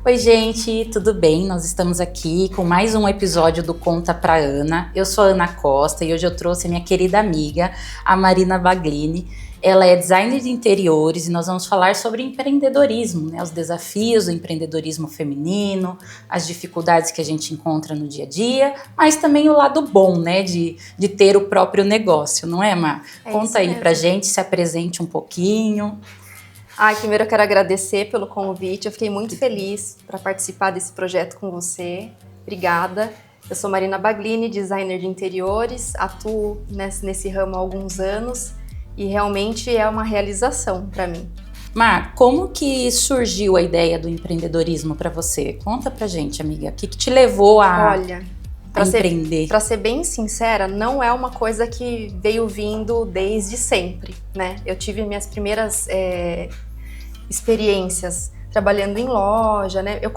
Oi, gente, tudo bem? Nós estamos aqui com mais um episódio do Conta pra Ana. Eu sou a Ana Costa e hoje eu trouxe a minha querida amiga, a Marina Baglini. Ela é designer de interiores e nós vamos falar sobre empreendedorismo, né? Os desafios do empreendedorismo feminino, as dificuldades que a gente encontra no dia a dia, mas também o lado bom, né? De ter o próprio negócio, não é, Mar? Conta aí pra gente, se apresente um pouquinho. Primeiro eu quero agradecer pelo convite, eu fiquei muito feliz para participar desse projeto com você, obrigada. Eu sou Marina Baglini, designer de interiores, atuo nesse ramo há alguns anos e realmente é uma realização para mim. Mar, como que surgiu a ideia do empreendedorismo para você? Conta pra gente, amiga, o que te levou a empreender? Para ser bem sincera, não é uma coisa que veio vindo desde sempre, né? Eu tive minhas primeiras experiências trabalhando em loja, né? Eu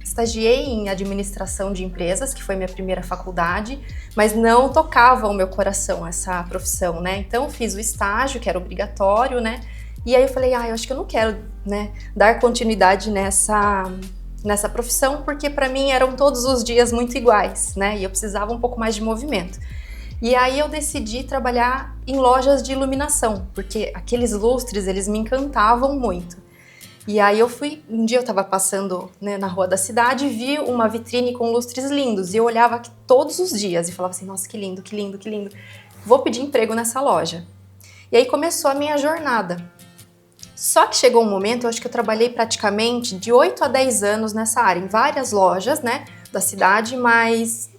estagiei em administração de empresas, que foi minha primeira faculdade, mas não tocava o meu coração essa profissão, né? Então fiz o estágio, que era obrigatório, né? E aí eu falei, eu acho que eu não quero, né, dar continuidade nessa profissão, porque para mim eram todos os dias muito iguais, né? E eu precisava um pouco mais de movimento. E aí eu decidi trabalhar em lojas de iluminação, porque aqueles lustres, eles me encantavam muito. E aí um dia eu estava passando, né, na rua da cidade e vi uma vitrine com lustres lindos, e eu olhava aqui todos os dias e falava assim, nossa, que lindo, que lindo, que lindo. Vou pedir emprego nessa loja. E aí começou a minha jornada. Só que chegou um momento, eu acho que eu trabalhei praticamente de 8 a 10 anos nessa área, em várias lojas, né, da cidade, mas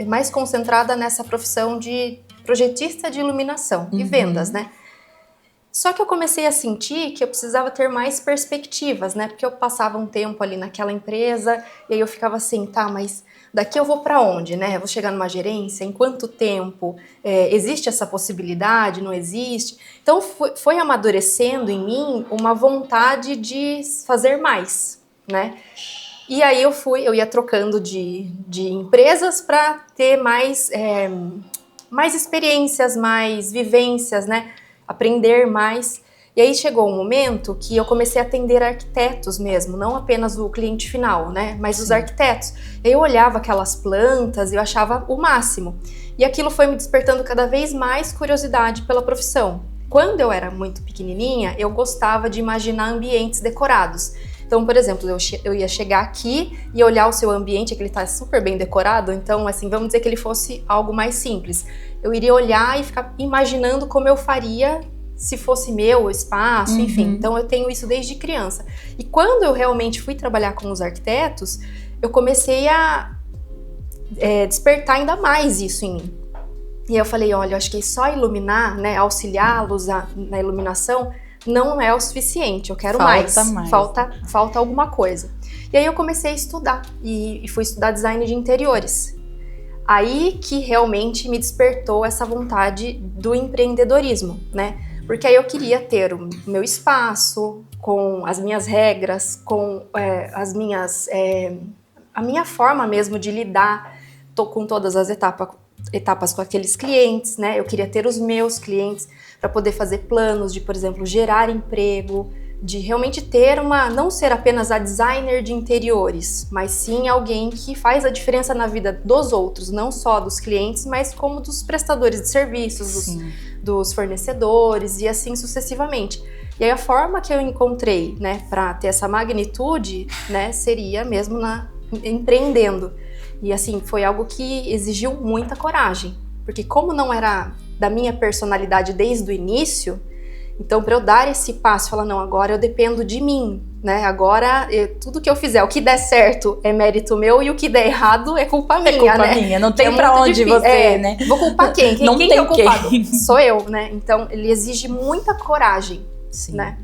mais concentrada nessa profissão de projetista de iluminação e vendas, né? Só que eu comecei a sentir que eu precisava ter mais perspectivas, né? Porque eu passava um tempo ali naquela empresa e aí eu ficava assim, mas daqui eu vou para onde, né? Eu vou chegar numa gerência? Em quanto tempo? Existe essa possibilidade? Não existe? Então foi amadurecendo em mim uma vontade de fazer mais, né? E aí eu ia trocando de empresas para ter mais experiências, mais vivências, né? Aprender mais. E aí chegou um momento que eu comecei a atender arquitetos mesmo, não apenas o cliente final, né? Mas os arquitetos. Eu olhava aquelas plantas e eu achava o máximo. E aquilo foi me despertando cada vez mais curiosidade pela profissão. Quando eu era muito pequenininha, eu gostava de imaginar ambientes decorados. Então, por exemplo, eu ia chegar aqui e olhar o seu ambiente, que ele está super bem decorado, então, assim, vamos dizer que ele fosse algo mais simples. Eu iria olhar e ficar imaginando como eu faria se fosse meu espaço, enfim. Então, eu tenho isso desde criança. E quando eu realmente fui trabalhar com os arquitetos, eu comecei a despertar ainda mais isso em mim. E aí eu falei, olha, eu acho que só iluminar, né, auxiliá-los na iluminação, não é o suficiente, eu quero mais. Falta alguma coisa. E aí eu comecei a estudar, e fui estudar design de interiores. Aí que realmente me despertou essa vontade do empreendedorismo, né? Porque aí eu queria ter o meu espaço, com as minhas regras, com a minha forma mesmo de lidar com todas as etapas com aqueles clientes, né? Eu queria ter os meus clientes para poder fazer planos de, por exemplo, gerar emprego, de realmente ter não ser apenas a designer de interiores, mas sim alguém que faz a diferença na vida dos outros, não só dos clientes, mas como dos prestadores de serviços, dos fornecedores e assim sucessivamente. E aí a forma que eu encontrei, né, para ter essa magnitude, né, seria mesmo empreendendo. E assim, foi algo que exigiu muita coragem, porque como não era da minha personalidade desde o início, então para eu dar esse passo, falar, não, agora eu dependo de mim, né, agora tudo que eu fizer, o que der certo é mérito meu e o que der errado é culpa minha, né? É culpa minha, não tem pra onde difícil. Você, né? Vou culpar quem? Não quem tem é o culpado? Sou eu, né? Então ele exige muita coragem, né?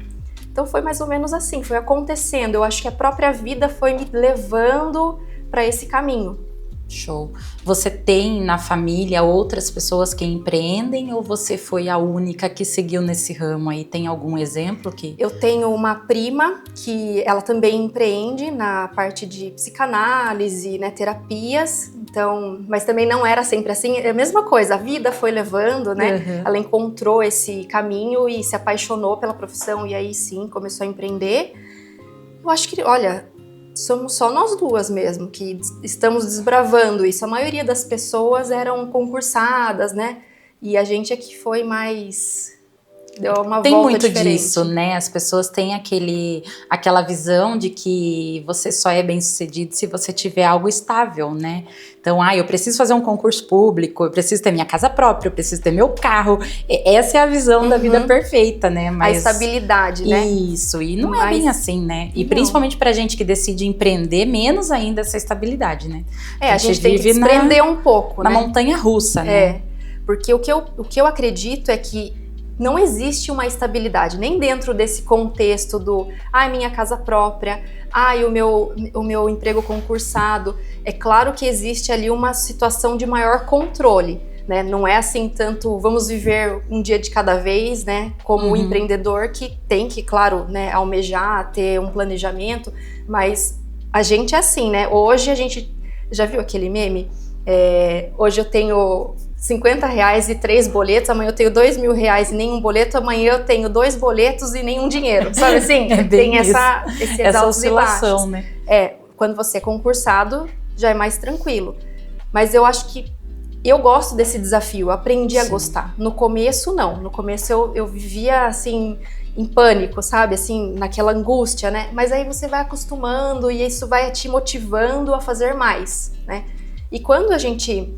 Então foi mais ou menos assim, foi acontecendo, eu acho que a própria vida foi me levando para esse caminho. Show. Você tem na família outras pessoas que empreendem ou você foi a única que seguiu nesse ramo aí? Tem algum exemplo que... Eu tenho uma prima que ela também empreende na parte de psicanálise, né, terapias, então, mas também não era sempre assim, é a mesma coisa, a vida foi levando, né, ela encontrou esse caminho e se apaixonou pela profissão e aí sim começou a empreender. Eu acho que, olha, somos só nós duas mesmo que estamos desbravando isso. A maioria das pessoas eram concursadas, né? E a gente é que foi mais... deu uma Tem volta muito diferente. disso, né? As pessoas têm aquela visão de que você só é bem-sucedido se você tiver algo estável, né? Então, eu preciso fazer um concurso público, eu preciso ter minha casa própria, eu preciso ter meu carro. Essa é a visão da vida perfeita, né? Mas... a estabilidade, né? Isso, e não é bem assim, né? E principalmente pra gente que decide empreender, menos ainda essa estabilidade, né? A gente tem que desprender um pouco, na né? montanha-russa, né? Porque o que eu acredito é que não existe uma estabilidade, nem dentro desse contexto do minha casa própria, o meu emprego concursado. É claro que existe ali uma situação de maior controle, né? Não é assim tanto, vamos viver um dia de cada vez, né? Como o empreendedor que tem que, claro, né, almejar, ter um planejamento, mas a gente é assim, né? Hoje a gente, já viu aquele meme? Hoje eu tenho R$50 e 3 boletos, amanhã eu tenho R$2.000 e nenhum boleto, amanhã eu tenho 2 boletos e nenhum dinheiro, sabe assim? Tem essa oscilação, né? Quando você é concursado, já é mais tranquilo. Mas eu acho que eu gosto desse desafio, aprendi a gostar. No começo, não. No começo eu vivia, assim, em pânico, sabe? Assim, naquela angústia, né? Mas aí você vai acostumando e isso vai te motivando a fazer mais, né? E quando a gente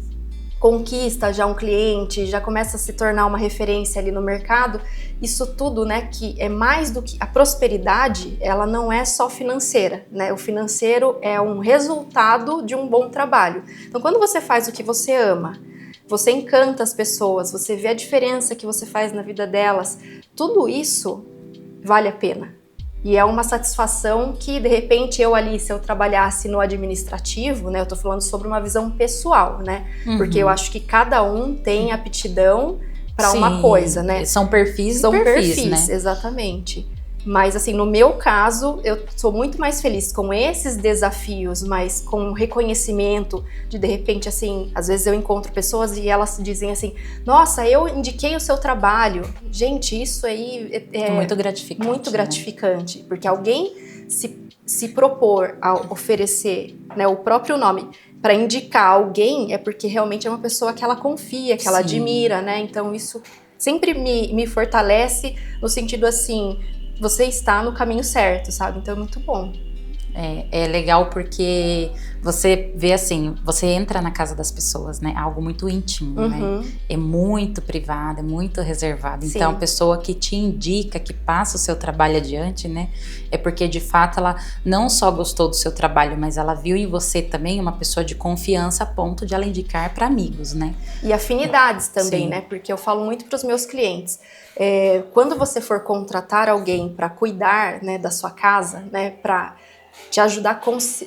conquista já um cliente, já começa a se tornar uma referência ali no mercado, isso tudo, né, que é mais do que... A prosperidade, ela não é só financeira, né? O financeiro é um resultado de um bom trabalho. Então, quando você faz o que você ama, você encanta as pessoas, você vê a diferença que você faz na vida delas, tudo isso vale a pena. E é uma satisfação que, de repente, se eu trabalhasse no administrativo, né? Eu tô falando sobre uma visão pessoal, né? Porque eu acho que cada um tem aptidão para uma coisa, né? São perfis e perfis, né? Exatamente. Mas, assim, no meu caso, eu sou muito mais feliz com esses desafios, mas com o reconhecimento de repente, assim, às vezes eu encontro pessoas e elas dizem assim, nossa, eu indiquei o seu trabalho. Gente, isso aí é muito gratificante. Muito gratificante, né? Porque alguém se propor a oferecer, né, o próprio nome para indicar alguém é porque realmente é uma pessoa que ela confia, que ela admira, né? Então isso sempre me fortalece no sentido assim, você está no caminho certo, sabe? Então é muito bom. É legal porque você vê assim, você entra na casa das pessoas, né? Algo muito íntimo, né? É muito privado, é muito reservado. Sim. Então a pessoa que te indica, que passa o seu trabalho adiante, né? É porque de fato ela não só gostou do seu trabalho, mas ela viu em você também uma pessoa de confiança a ponto de ela indicar para amigos, né? E afinidades também, Sim. né? Porque eu falo muito para os meus clientes. Quando você for contratar alguém para cuidar, né, da sua casa, né? Para te ajudar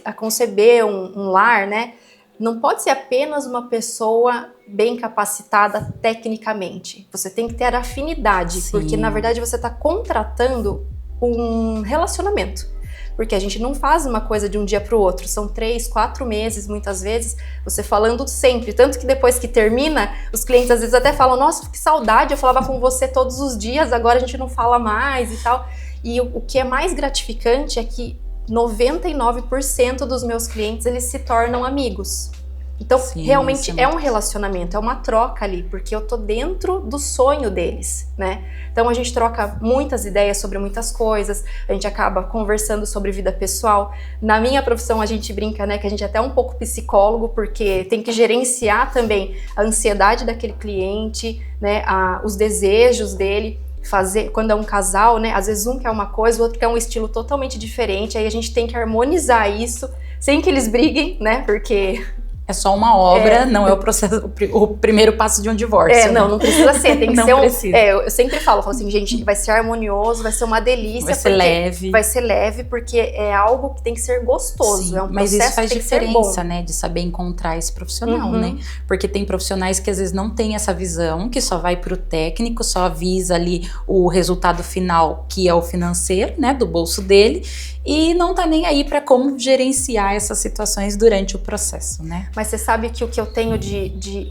a conceber um lar, né? Não pode ser apenas uma pessoa bem capacitada tecnicamente. Você tem que ter afinidade, Sim. Porque na verdade você está contratando um relacionamento. Porque a gente não faz uma coisa de um dia para o outro, são 3, 4 meses, muitas vezes, você falando sempre. Tanto que depois que termina, os clientes às vezes até falam, nossa, que saudade, eu falava com você todos os dias, agora a gente não fala mais e tal. E o que é mais gratificante é que 99% dos meus clientes, eles se tornam amigos. Então, Sim, realmente é um relacionamento, é uma troca ali, porque eu tô dentro do sonho deles, né? Então, a gente troca muitas ideias sobre muitas coisas, a gente acaba conversando sobre vida pessoal. Na minha profissão, a gente brinca, né, que a gente é até um pouco psicólogo, porque tem que gerenciar também a ansiedade daquele cliente, né, os desejos dele. Fazer, quando é um casal, né, às vezes um quer uma coisa, o outro quer um estilo totalmente diferente, aí a gente tem que harmonizar isso, sem que eles briguem, né, porque É só uma obra, não é o processo, o primeiro passo de um divórcio. Não precisa ser, tem que não ser precisa. eu sempre falo assim, gente, vai ser harmonioso, vai ser uma delícia. Vai ser leve. Vai ser leve, porque é algo que tem que ser gostoso. Sim, é um mas processo isso faz que tem diferença, que ser bom. de saber encontrar esse profissional, né? Porque tem profissionais que às vezes não têm essa visão, que só vai pro técnico, só visa ali o resultado final, que é o financeiro, né, do bolso dele, e não tá nem aí para como gerenciar essas situações durante o processo, né? Mas você sabe que o que eu tenho que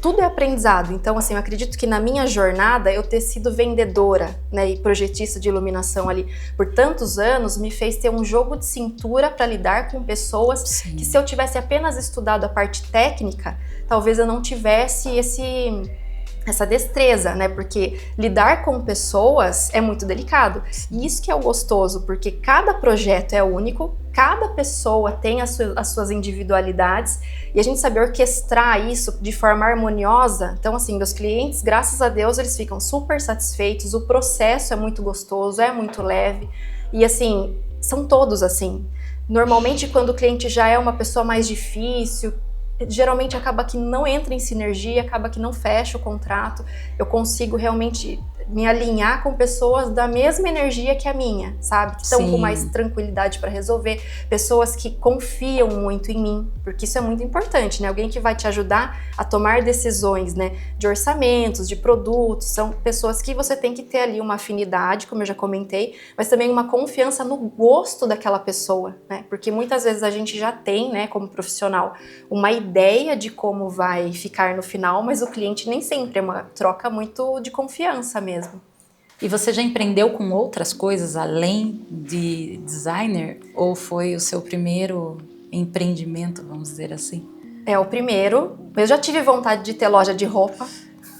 tudo é aprendizado. Então, assim, eu acredito que na minha jornada, eu ter sido vendedora, né, e projetista de iluminação ali por tantos anos, me fez ter um jogo de cintura para lidar com pessoas. Sim. Que se eu tivesse apenas estudado a parte técnica, talvez eu não tivesse essa destreza, né? Porque lidar com pessoas é muito delicado. E isso que é o gostoso, porque cada projeto é único, cada pessoa tem as suas individualidades, e a gente saber orquestrar isso de forma harmoniosa. Então, assim, meus clientes, graças a Deus, eles ficam super satisfeitos, o processo é muito gostoso, é muito leve, e assim, são todos assim. Normalmente, quando o cliente já é uma pessoa mais difícil, geralmente acaba que não entra em sinergia, acaba que não fecha o contrato. Eu consigo realmente me alinhar com pessoas da mesma energia que a minha, sabe? Que estão com mais tranquilidade para resolver, pessoas que confiam muito em mim, porque isso é muito importante, né? Alguém que vai te ajudar a tomar decisões, né? De orçamentos, de produtos, são pessoas que você tem que ter ali uma afinidade, como eu já comentei, mas também uma confiança no gosto daquela pessoa, né? Porque muitas vezes a gente já tem, né, como profissional, uma ideia de como vai ficar no final, mas o cliente nem sempre, é uma troca muito de confiança mesmo. E você já empreendeu com outras coisas além de designer? Ou foi o seu primeiro empreendimento, vamos dizer assim? É o primeiro. Eu já tive vontade de ter loja de roupa,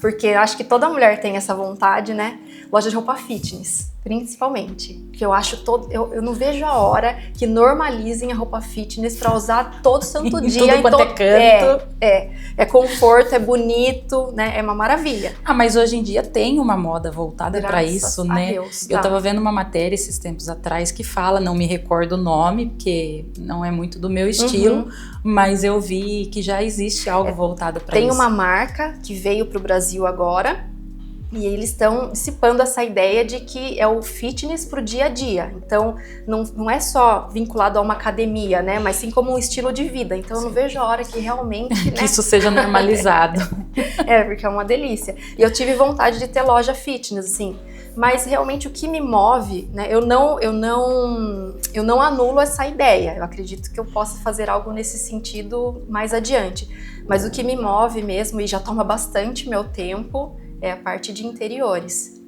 porque acho que toda mulher tem essa vontade, né? Loja de roupa fitness, principalmente. Que eu acho eu não vejo a hora que normalizem a roupa fitness para usar todo santo dia. Tudo quanto é canto. É conforto, é bonito, né? É uma maravilha. Mas hoje em dia tem uma moda voltada para isso, né? Deus, eu tava vendo uma matéria esses tempos atrás que fala, não me recordo o nome, porque não é muito do meu estilo, mas eu vi que já existe algo voltado para isso. Tem uma marca que veio pro Brasil agora, e eles estão dissipando essa ideia de que é o fitness pro dia a dia. Então, não é só vinculado a uma academia, né? Mas sim como um estilo de vida. Então, eu não vejo a hora que realmente... que isso seja normalizado. Porque é uma delícia. E eu tive vontade de ter loja fitness, assim. Mas realmente o que me move, né? Eu não anulo essa ideia. Eu acredito que eu possa fazer algo nesse sentido mais adiante. Mas o que me move mesmo, e já toma bastante meu tempo, é a parte de interiores.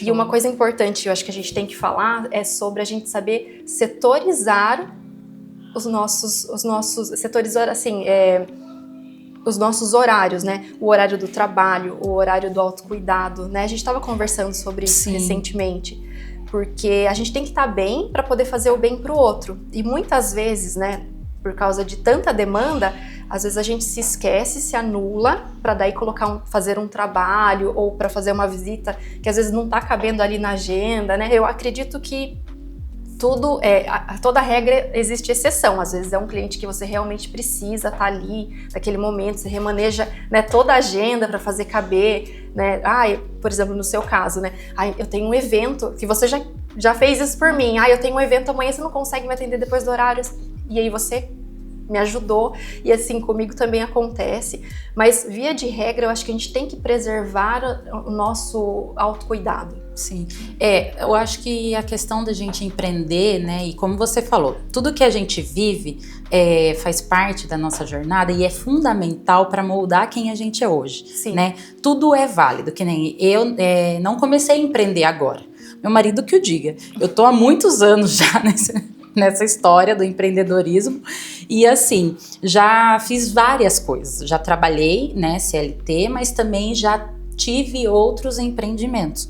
E uma coisa importante, eu acho que a gente tem que falar, é sobre a gente saber setorizar os nossos setorizar, assim, os nossos horários, né? O horário do trabalho, o horário do autocuidado, né? A gente estava conversando sobre isso recentemente, porque a gente tem que estar bem para poder fazer o bem para o outro. E muitas vezes, né, por causa de tanta demanda, às vezes a gente se esquece, se anula para daí fazer um trabalho ou para fazer uma visita que às vezes não está cabendo ali na agenda, né? Eu acredito que toda regra existe exceção. Às vezes é um cliente que você realmente precisa estar ali naquele momento, você remaneja, né, toda a agenda para fazer caber, né? Por exemplo, no seu caso, né? Eu tenho um evento que você já fez isso por mim. Eu tenho um evento amanhã, você não consegue me atender depois do horário. E aí você me ajudou, e assim, comigo também acontece, mas via de regra eu acho que a gente tem que preservar o nosso autocuidado. Sim, eu acho que a questão da gente empreender, né, e como você falou, tudo que a gente vive faz parte da nossa jornada e é fundamental para moldar quem a gente é hoje. Sim. Né? Tudo é válido, que nem eu não comecei a empreender agora, meu marido que o diga, eu tô há muitos anos já nessa história do empreendedorismo e assim, já fiz várias coisas, já trabalhei, né, CLT, mas também já tive outros empreendimentos.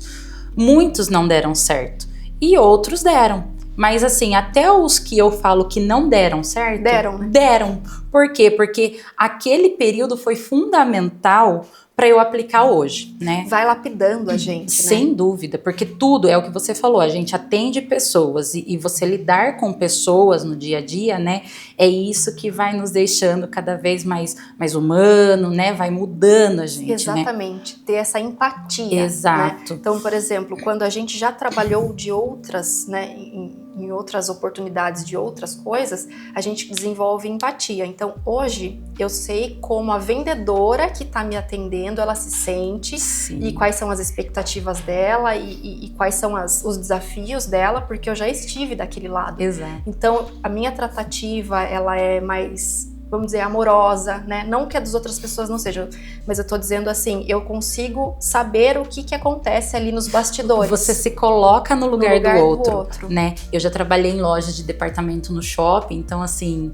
Muitos não deram certo e outros deram, mas assim, até os que eu falo que não deram certo, deram, né? Deram. Por quê? Porque aquele período foi fundamental para eu aplicar hoje, né? Vai lapidando a gente, Sem dúvida, porque tudo é o que você falou, a gente atende pessoas e você lidar com pessoas no dia a dia, né? É isso que vai nos deixando cada vez mais humano, né? Vai mudando a gente, exatamente, né? Ter essa empatia. Exato. Né? Então, por exemplo, quando a gente já trabalhou de outras, né, em outras oportunidades de outras coisas, a gente desenvolve empatia. Então, hoje, eu sei como a vendedora que está me atendendo, ela se sente. Sim. E quais são as expectativas dela e quais são os desafios dela, porque eu já estive daquele lado. Exato. Então, a minha tratativa, ela é mais, vamos dizer, amorosa, né? Não que a das outras pessoas não sejam, mas eu tô dizendo assim, eu consigo saber o que acontece ali nos bastidores. Você se coloca no lugar do outro, né? Eu já trabalhei em loja de departamento no shopping, então assim,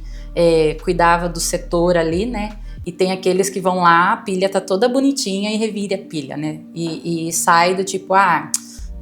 cuidava do setor ali, né? E tem aqueles que vão lá, a pilha tá toda bonitinha e revira a pilha, né? E sai do tipo,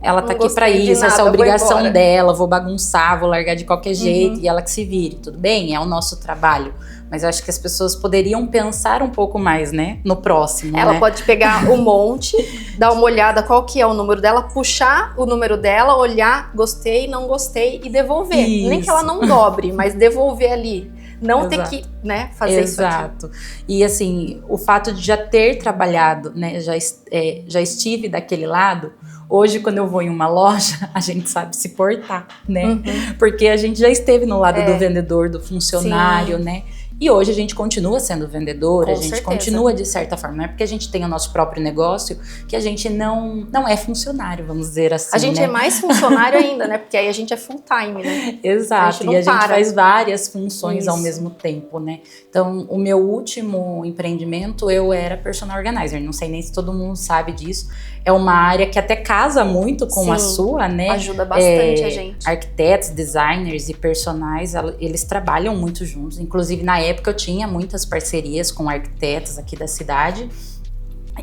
ela tá aqui pra isso, essa é a obrigação dela, vou bagunçar, vou largar de qualquer jeito, e ela que se vire, tudo bem, é o nosso trabalho. Mas eu acho que as pessoas poderiam pensar um pouco mais, né, no próximo, Ela né? pode pegar um monte, dar uma olhada qual que é o número dela, puxar o número dela, olhar, gostei, não gostei e devolver. Isso. Nem que ela não dobre, mas devolver ali. Não ter que, né, fazer isso aqui. Exato. E assim, o fato de já ter trabalhado, né, já estive daquele lado, hoje quando eu vou em uma loja, a gente sabe se portar, né? Uhum. Porque a gente já esteve no lado do vendedor, do funcionário, sim, né? E hoje a gente continua sendo vendedor, a gente continua de certa forma, não é porque a gente tem o nosso próprio negócio que a gente não é funcionário, vamos dizer assim. A gente é mais funcionário ainda, né? Porque aí a gente é full time, né? Exato, e a gente faz várias funções ao mesmo tempo, né? Então, o meu último empreendimento, eu era personal organizer, não sei nem se todo mundo sabe disso. É uma área que até casa muito com a sua, né? Ajuda bastante a gente. Arquitetos, designers e personagens, eles trabalham muito juntos. Inclusive, na época, eu tinha muitas parcerias com arquitetos aqui da cidade.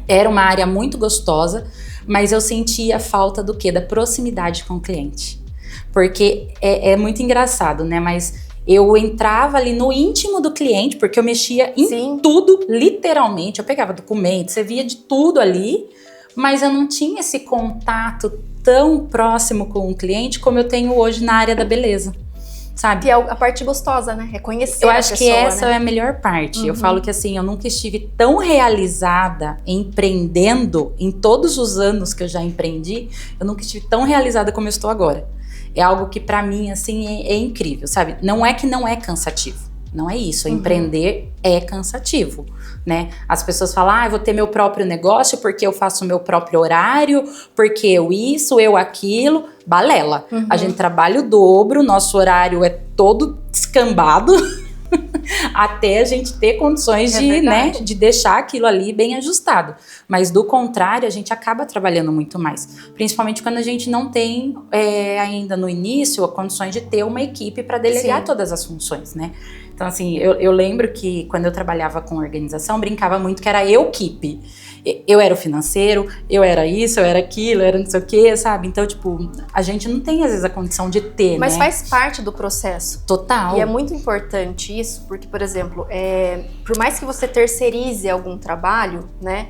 Era uma área muito gostosa, mas eu sentia falta do quê? Da proximidade com o cliente. Porque é muito engraçado, né? Mas eu entrava ali no íntimo do cliente, porque eu mexia em tudo, literalmente. Eu pegava documentos, você via de tudo ali, mas eu não tinha esse contato tão próximo com o cliente como eu tenho hoje na área da beleza, sabe? Que é a parte gostosa, né? Reconhecer a pessoa, eu acho que essa né? é a melhor parte. Eu falo que assim, eu nunca estive tão realizada empreendendo, em todos os anos que eu já empreendi, eu nunca estive tão realizada como eu estou agora. É algo que pra mim, assim, é incrível, sabe? Não é que não é cansativo. Não é isso, empreender é cansativo, né? As pessoas falam, eu vou ter meu próprio negócio porque eu faço o meu próprio horário, porque eu isso, eu aquilo, balela. A gente trabalha o dobro, nosso horário é todo descambado, até a gente ter condições de deixar aquilo ali bem ajustado. Mas do contrário, a gente acaba trabalhando muito mais. Principalmente quando a gente não tem ainda no início condições de ter uma equipe para delegar todas as funções, né? Então, assim, eu lembro que quando eu trabalhava com organização, brincava muito que era eu-equipe. Eu era o financeiro, eu era isso, eu era aquilo, eu era não sei o quê, sabe? Então, tipo, a gente não tem, às vezes, a condição de ter, Mas faz parte do processo. Total. E é muito importante isso, porque, por exemplo, por mais que você terceirize algum trabalho, né?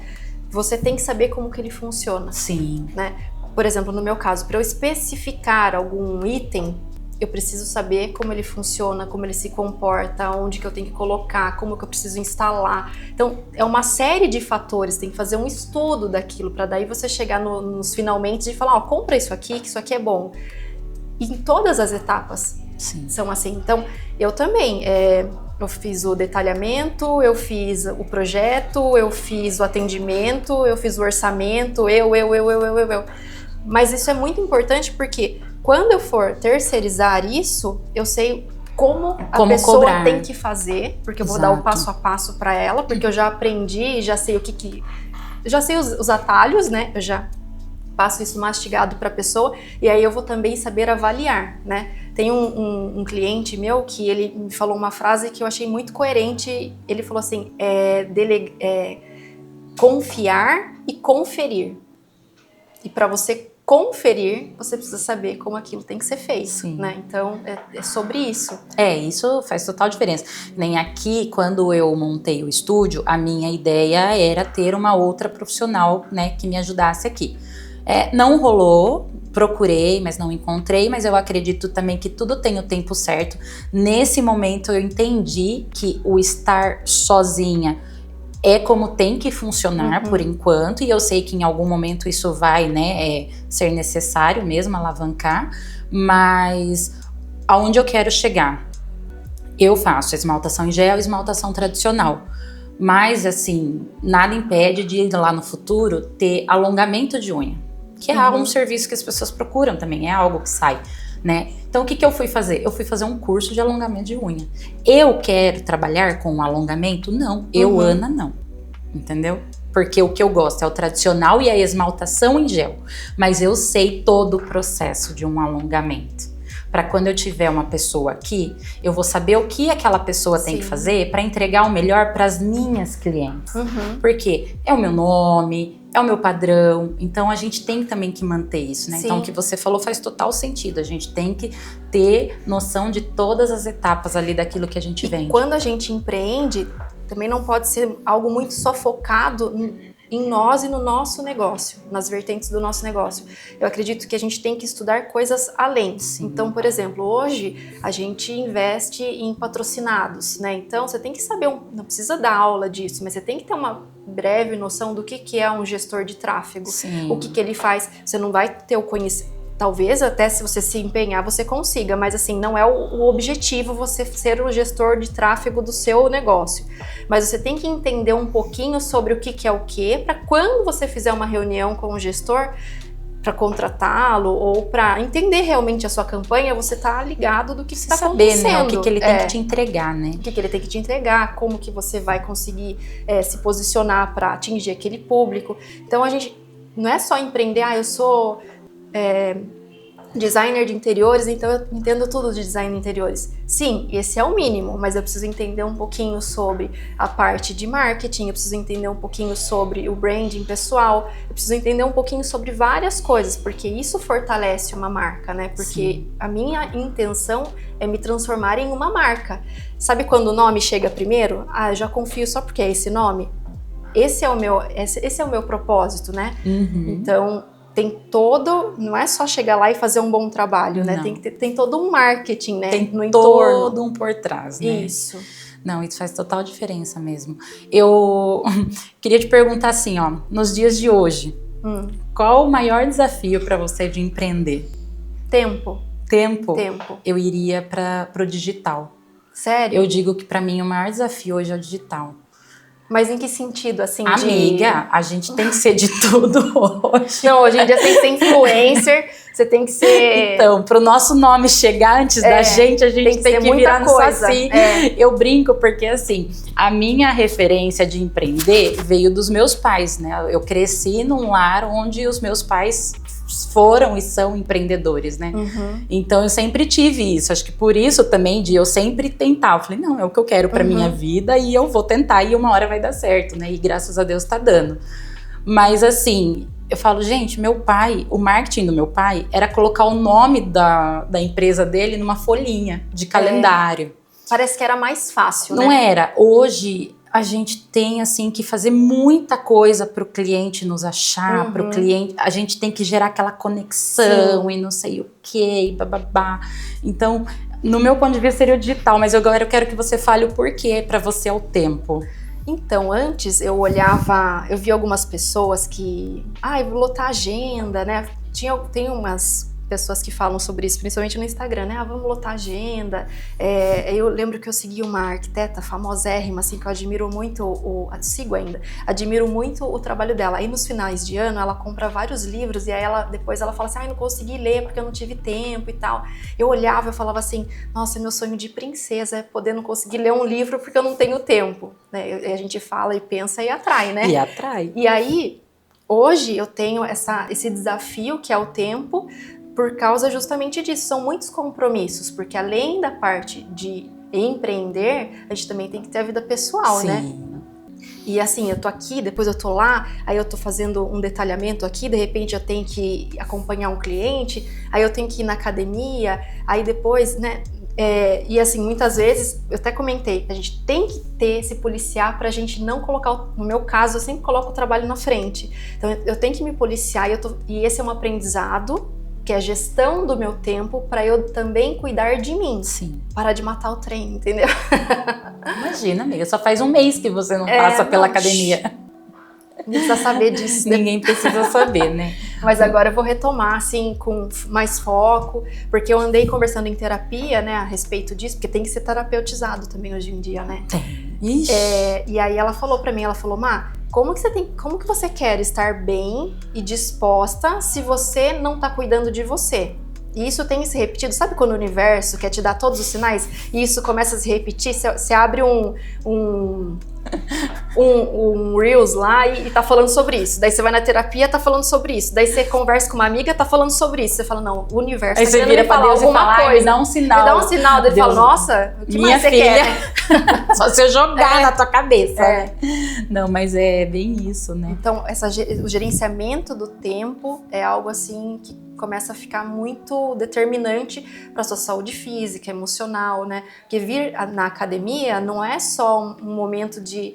Você tem que saber como que ele funciona. Sim. Né? Por exemplo, no meu caso, para eu especificar algum item, eu preciso saber como ele funciona, como ele se comporta, onde que eu tenho que colocar, como que eu preciso instalar. Então, é uma série de fatores, tem que fazer um estudo daquilo, para daí você chegar nos finalmente e falar, compra isso aqui, que isso aqui é bom. E em todas as etapas são assim. Então, eu também, eu fiz o detalhamento, eu fiz o projeto, eu fiz o atendimento, eu fiz o orçamento, eu. Mas isso é muito importante porque quando eu for terceirizar isso, eu sei como a pessoa cobrar. Tem que fazer, porque eu vou dar o passo a passo para ela, porque eu já aprendi, já sei já sei os atalhos, né? Eu já passo isso mastigado para a pessoa e aí eu vou também saber avaliar, né? Tem um cliente meu que ele me falou uma frase que eu achei muito coerente. Ele falou assim, confiar e conferir. E para você conferir, você precisa saber como aquilo tem que ser feito, Sim. né? Então, é sobre isso. Isso faz total diferença. Nem aqui, quando eu montei o estúdio, a minha ideia era ter uma outra profissional, né, que me ajudasse aqui. Não rolou, procurei, mas não encontrei, mas eu acredito também que tudo tem o tempo certo. Nesse momento eu entendi que o estar sozinha é como tem que funcionar por enquanto, e eu sei que em algum momento isso vai, né, ser necessário mesmo alavancar, mas aonde eu quero chegar? Eu faço esmaltação em gel e esmaltação tradicional, mas assim, nada impede de lá no futuro ter alongamento de unha, que é um serviço que as pessoas procuram também, é algo que sai, né? Então o que eu fui fazer? Eu fui fazer um curso de alongamento de unha. Eu quero trabalhar com alongamento? Não. Ana, não. Entendeu? Porque o que eu gosto é o tradicional e a esmaltação em gel. Mas eu sei todo o processo de um alongamento. Para quando eu tiver uma pessoa aqui, eu vou saber o que aquela pessoa tem que fazer para entregar o melhor para as minhas clientes. Porque é o meu nome, é o meu padrão, então a gente tem também que manter isso, né? Então o que você falou faz total sentido, a gente tem que ter noção de todas as etapas ali daquilo que a gente vende. Quando a gente empreende, também não pode ser algo muito só focado em nós e no nosso negócio, nas vertentes do nosso negócio. Eu acredito que a gente tem que estudar coisas além. Então, por exemplo, hoje a gente investe em patrocinados, né? Então, você tem que saber, não precisa dar aula disso, mas você tem que ter uma breve noção do que é um gestor de tráfego, o que ele faz. Você não vai ter o conhecimento. Talvez até se você se empenhar você consiga, mas assim, não é o objetivo você ser o gestor de tráfego do seu negócio. Mas você tem que entender um pouquinho sobre o que é o que, para quando você fizer uma reunião com o gestor, para contratá-lo ou para entender realmente a sua campanha, você tá ligado do que está acontecendo. Saber, né, o que ele tem que te entregar, né? O que ele tem que te entregar, como que você vai conseguir se posicionar para atingir aquele público. Então a gente não é só empreender, eu sou designer de interiores, então eu entendo tudo de design de interiores. Sim, esse é o mínimo, mas eu preciso entender um pouquinho sobre a parte de marketing, eu preciso entender um pouquinho sobre o branding pessoal, eu preciso entender um pouquinho sobre várias coisas, porque isso fortalece uma marca, né? Porque a minha intenção é me transformar em uma marca. Sabe quando o nome chega primeiro? Eu já confio só porque é esse nome. Esse é o meu propósito, né? Então não é só chegar lá e fazer um bom trabalho, né? Tem todo um marketing, né? No entorno. Todo um por trás, né? Isso. Não, isso faz total diferença mesmo. Eu queria te perguntar assim, nos dias de hoje, qual o maior desafio para você de empreender? Tempo. Eu iria para o digital. Sério? Eu digo que para mim o maior desafio hoje é o digital. Mas em que sentido, assim, Amiga, a gente tem que ser de tudo hoje. Não, hoje em dia você tem que ser influencer, você tem que ser... Então, pro nosso nome chegar antes da gente, a gente tem que virar no saci. Eu brinco porque, assim, a minha referência de empreender veio dos meus pais, né? Eu cresci num lar onde os meus pais foram e são empreendedores, né? Então eu sempre tive isso, acho que por isso também de eu sempre tentar, eu falei, não, é o que eu quero pra minha vida e eu vou tentar e uma hora vai dar certo, né? E graças a Deus tá dando. Mas assim, eu falo, gente, meu pai, o marketing do meu pai era colocar o nome da empresa dele numa folhinha de calendário. Parece que era mais fácil, né? Não era. Hoje a gente tem assim que fazer muita coisa para o cliente nos achar, para o cliente, a gente tem que gerar aquela conexão e não sei o que, bababá. Então, no meu ponto de vista seria o digital, mas agora eu quero que você fale o porquê para você é o tempo. Então, antes eu vi algumas pessoas que, vou lotar a agenda, né? Tem umas pessoas que falam sobre isso, principalmente no Instagram, né? Vamos lotar a agenda. Eu lembro que eu segui uma arquiteta famosérrima, assim, que eu admiro muito, sigo ainda, admiro muito o trabalho dela. Aí nos finais de ano ela compra vários livros e aí depois ela fala assim, não consegui ler porque eu não tive tempo e tal. Eu olhava e falava assim, nossa, meu sonho de princesa é poder não conseguir ler um livro porque eu não tenho tempo. Né? A gente fala e pensa e atrai, né? E atrai. E aí, hoje eu tenho esse desafio que é o tempo, por causa justamente disso, são muitos compromissos, porque além da parte de empreender, a gente também tem que ter a vida pessoal, né? E assim, eu tô aqui, depois eu tô lá, aí eu tô fazendo um detalhamento aqui, de repente eu tenho que acompanhar um cliente, aí eu tenho que ir na academia, aí depois, né? E assim, muitas vezes, eu até comentei, a gente tem que se policiar pra gente não colocar, no meu caso, eu sempre coloco o trabalho na frente. Então eu tenho que me policiar e esse é um aprendizado, que é a gestão do meu tempo, para eu também cuidar de mim. Sim. Parar de matar o trem, entendeu? Imagina, amiga, só faz um mês que você não passa pela academia. Não precisa saber disso. Ninguém precisa saber, né? Mas agora eu vou retomar, assim, com mais foco, porque eu andei conversando em terapia, né, a respeito disso, porque tem que ser terapeutizado também hoje em dia, né? Tem. E aí ela falou pra mim, Má, como que você quer estar bem e disposta se você não tá cuidando de você? E isso tem se repetido, sabe quando o universo quer te dar todos os sinais e isso começa a se repetir? Você abre um Reels lá e tá falando sobre isso. Daí você vai na terapia, tá falando sobre isso. Daí você conversa com uma amiga, tá falando sobre isso. Você fala, não, o universo aí tá você vira pra Deus e fala, coisa. Me dá um sinal. Me dá um sinal. Daí ele fala, nossa, o que minha mais você filha, quer? Só se eu jogar na tua cabeça. Não, mas é bem isso, né? Então, o gerenciamento do tempo é algo assim que começa a ficar muito determinante para sua saúde física, emocional, né? Porque vir na academia não é só um momento de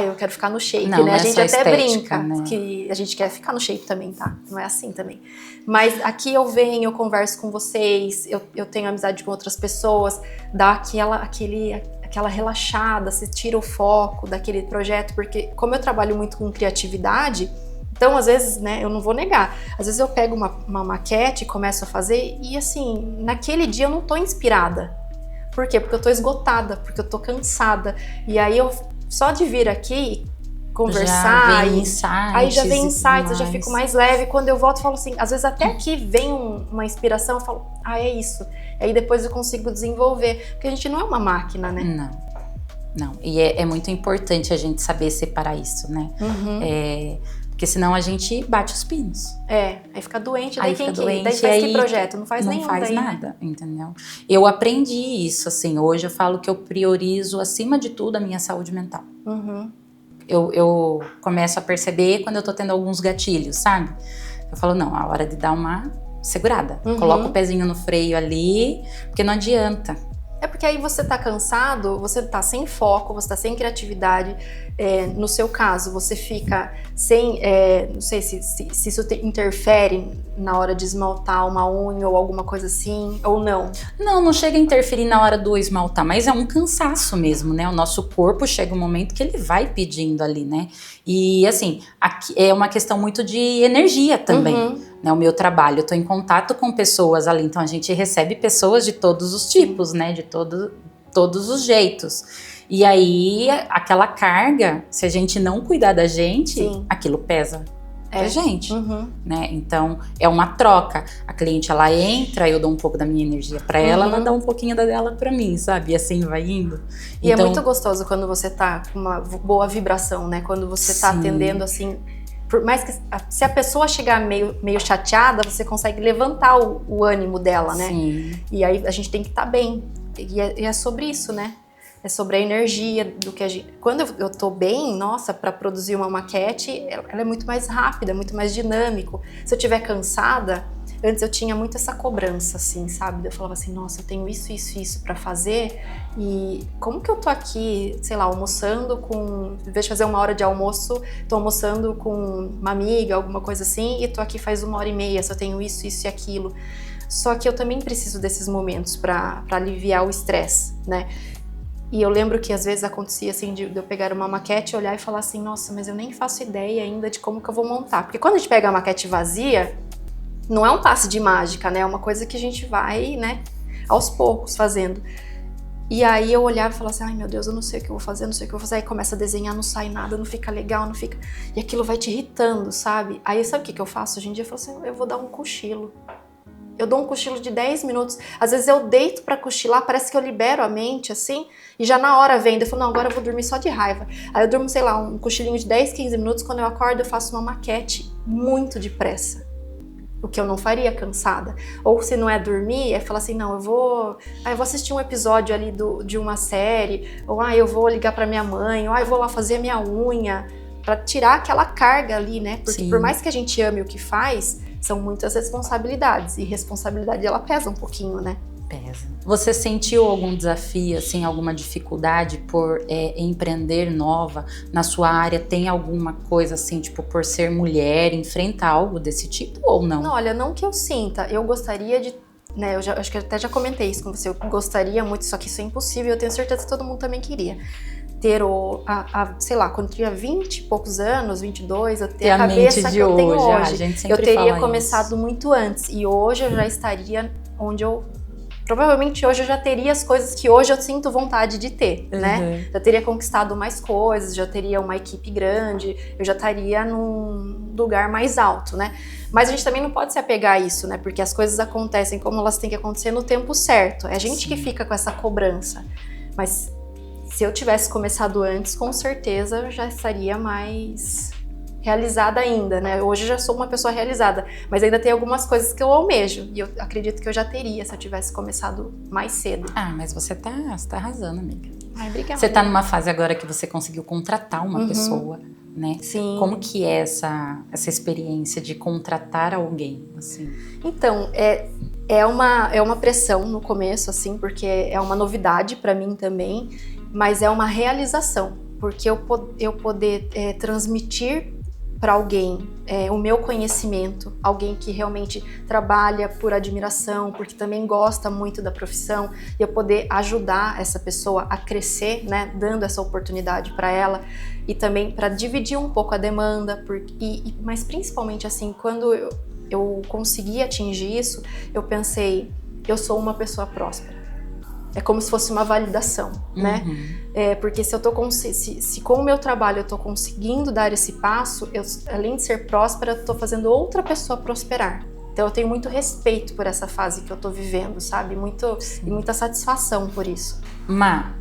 eu quero ficar no shape, não, né? Não a gente até brinca, né? Que a gente quer ficar no shape também, tá? Não é assim também. Mas aqui eu venho, eu converso com vocês, eu tenho amizade com outras pessoas, dá aquela relaxada, você tira o foco daquele projeto, porque como eu trabalho muito com criatividade, então às vezes, né, eu não vou negar, às vezes eu pego uma maquete e começo a fazer e assim, naquele dia eu não tô inspirada. Por quê? Porque eu tô esgotada, porque eu tô cansada. E aí só de vir aqui conversar, aí já vem insights, eu já fico mais leve. Quando eu volto, eu falo assim, às vezes até aqui vem uma inspiração, eu falo, é isso. Aí depois eu consigo desenvolver, porque a gente não é uma máquina, né? Não. E é muito importante a gente saber separar isso, né? Porque senão a gente bate os pinos. Aí fica doente, daí quem doente, daí faz que projeto? Não faz nenhum. Não faz daí, nada, né? Entendeu? Eu aprendi isso, assim, hoje eu falo que eu priorizo acima de tudo a minha saúde mental. Eu começo a perceber quando eu tô tendo alguns gatilhos, sabe? Eu falo, não, a hora de dar uma segurada. Coloca o pezinho no freio ali, porque não adianta. É porque aí você tá cansado, você tá sem foco, você tá sem criatividade. No seu caso, você fica sem... não sei se isso interfere na hora de esmaltar uma unha ou alguma coisa assim, ou não. Não chega a interferir na hora do esmaltar, mas é um cansaço mesmo, né? O nosso corpo chega um momento que ele vai pedindo ali, né? E assim, aqui é uma questão muito de energia também, né? O meu trabalho, eu tô em contato com pessoas ali, então a gente recebe pessoas de todos os tipos, né? De todos os jeitos. E aí, aquela carga, se a gente não cuidar da gente, aquilo pesa pra gente, né? Então, é uma troca. A cliente, ela entra, eu dou um pouco da minha energia pra ela, ela dá um pouquinho da dela pra mim, sabe? E assim vai indo. E então, é muito gostoso quando você tá com uma boa vibração, né? Quando você tá atendendo assim... Por mais que se a pessoa chegar meio chateada, você consegue levantar o ânimo dela, né? E aí a gente tem que estar bem. E é sobre isso, né? É sobre a energia do que a gente... Quando eu tô bem, nossa, para produzir uma maquete, ela é muito mais rápida, muito mais dinâmico. Se eu estiver cansada, antes eu tinha muito essa cobrança, assim, sabe? Eu falava assim, nossa, eu tenho isso para fazer e como que eu tô aqui, sei lá, almoçando com... Em vez de fazer 1 hora de almoço, tô almoçando com uma amiga, alguma coisa assim, e tô aqui faz 1h30, só tenho isso e aquilo. Só que eu também preciso desses momentos para aliviar o estresse, né? E eu lembro que às vezes acontecia assim de eu pegar uma maquete, olhar e falar assim, nossa, mas eu nem faço ideia ainda de como que eu vou montar. Porque quando a gente pega a maquete vazia, não é um passe de mágica, né? É uma coisa que a gente vai, né, aos poucos fazendo. E aí eu olhava e falava assim, ai meu Deus, eu não sei o que eu vou fazer, não sei o que eu vou fazer. Aí começa a desenhar, não sai nada, não fica legal, não fica... E aquilo vai te irritando, sabe? Aí sabe o que eu faço hoje em dia? Eu falo assim, eu vou dar um cochilo. Eu dou um cochilo de 10 minutos. Às vezes eu deito pra cochilar, parece que eu libero a mente, assim, e já na hora vem. Eu falo, não, agora eu vou dormir só de raiva. Aí eu durmo, sei lá, um cochilinho de 10, 15 minutos. Quando eu acordo, eu faço uma maquete muito depressa. O que eu não faria cansada. Ou se não é dormir, é falar assim, não, eu vou assistir um episódio ali de uma série, ou eu vou ligar pra minha mãe, ou eu vou lá fazer minha unha, pra tirar aquela carga ali, né? Porque Sim. por mais que a gente ame o que faz, são muitas responsabilidades, e responsabilidade ela pesa um pouquinho, né? Pesa. Você sentiu algum desafio, assim, alguma dificuldade por empreender nova na sua área? Tem alguma coisa assim, tipo, por ser mulher, enfrenta algo desse tipo ou não? Não, olha, não que eu sinta, eu gostaria de, né, acho que eu até já comentei isso com você, eu gostaria muito, só que isso é impossível, eu tenho certeza que todo mundo também queria. Ter sei lá, quando eu tinha 20 e poucos anos, 22, eu ter a cabeça que eu tenho hoje. A gente sempre eu teria fala começado isso. muito antes, e hoje eu já estaria onde eu... Provavelmente hoje eu já teria as coisas que hoje eu sinto vontade de ter, né? Já teria conquistado mais coisas, já teria uma equipe grande, eu já estaria num lugar mais alto, né? Mas a gente também não pode se apegar a isso, né? Porque as coisas acontecem como elas têm que acontecer no tempo certo. É a gente que fica com essa cobrança. Mas se eu tivesse começado antes, com certeza eu já estaria mais realizada ainda, né? Hoje eu já sou uma pessoa realizada, mas ainda tem algumas coisas que eu almejo, e eu acredito que eu já teria se eu tivesse começado mais cedo. Mas você tá arrasando, amiga. Ai, obrigada. Você tá numa fase agora que você conseguiu contratar uma pessoa, né? Sim. Como que é essa experiência de contratar alguém, assim? Então, é uma pressão no começo, assim, porque é uma novidade para mim também, mas é uma realização, porque eu poder transmitir para alguém o meu conhecimento, alguém que realmente trabalha por admiração, porque também gosta muito da profissão, e eu poder ajudar essa pessoa a crescer, né, dando essa oportunidade para ela, e também para dividir um pouco a demanda, mas principalmente assim, quando eu consegui atingir isso, eu pensei, eu sou uma pessoa próspera. É como se fosse uma validação, né? Porque se com o meu trabalho eu tô conseguindo dar esse passo, além de ser próspera, eu tô fazendo outra pessoa prosperar. Então eu tenho muito respeito por essa fase que eu tô vivendo, sabe? E muita satisfação por isso. Má,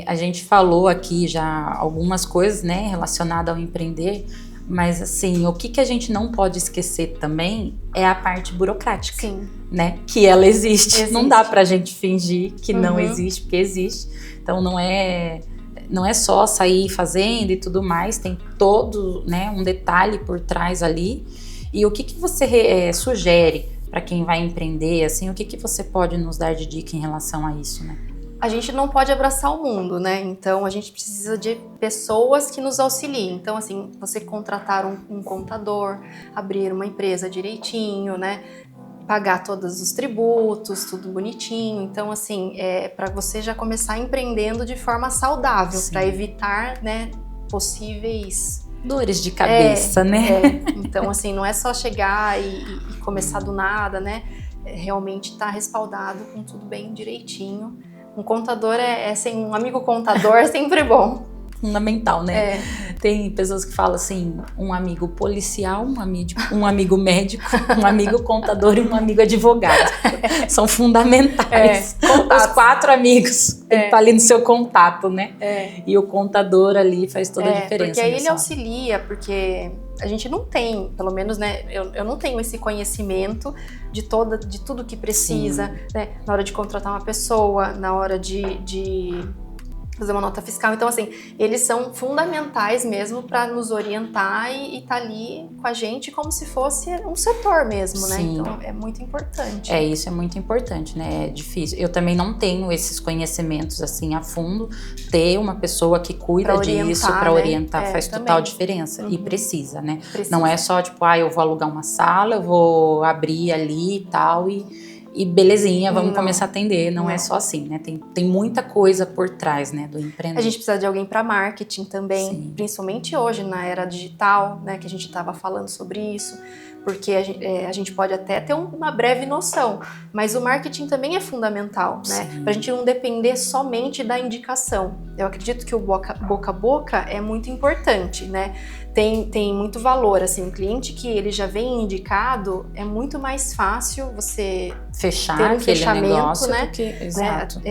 a gente falou aqui já algumas coisas, né, relacionadas ao empreender, mas assim, o que a gente não pode esquecer também é a parte burocrática. Sim. Né? Que ela existe. Não dá pra gente fingir que não existe, porque existe. Então não é só sair fazendo e tudo mais, tem todo, né, um detalhe por trás ali. E o que você sugere para quem vai empreender, assim, o que você pode nos dar de dica em relação a isso, né? A gente não pode abraçar o mundo, né? Então a gente precisa de pessoas que nos auxiliem. Então, assim, você contratar um contador, abrir uma empresa direitinho, né? Pagar todos os tributos, tudo bonitinho. Então, assim, para você já começar empreendendo de forma saudável, para evitar, né, possíveis dores de cabeça, né? Então, assim, não é só chegar e começar do nada, né? Realmente estar respaldado com tudo bem direitinho. Um contador um amigo contador é sempre bom. Fundamental, né? Tem pessoas que falam assim, um amigo policial, um amigo médico, um amigo contador e um amigo advogado. São fundamentais. Os 4 amigos, ele tá ali no seu contato, né? E o contador ali faz toda a diferença. Porque aí ele auxilia, porque a gente não tem, pelo menos, né, eu não tenho esse conhecimento de tudo que precisa, né, na hora de contratar uma pessoa, na hora de fazer uma nota fiscal. Então, assim, eles são fundamentais mesmo para nos orientar e tá ali com a gente como se fosse um setor mesmo, né? Então, é muito importante. Isso é muito importante, né? É difícil. Eu também não tenho esses conhecimentos, assim, a fundo. Ter uma pessoa que cuida disso para orientar faz total diferença. E precisa, né? Não é só, tipo, eu vou alugar uma sala, eu vou abrir ali e tal, e belezinha, vamos começar a atender. Não é só assim, né? Tem muita coisa por trás, né, do empreender. A gente precisa de alguém para marketing também, principalmente hoje, na era digital, né, que a gente estava falando sobre isso, porque a gente pode até ter uma breve noção, mas o marketing também é fundamental, né? Para a gente não depender somente da indicação. Eu acredito que o boca a boca é muito importante, né? Tem muito valor, assim, um cliente que ele já vem indicado, é muito mais fácil você fechar ter um aquele fechamento, negócio, né? Exato.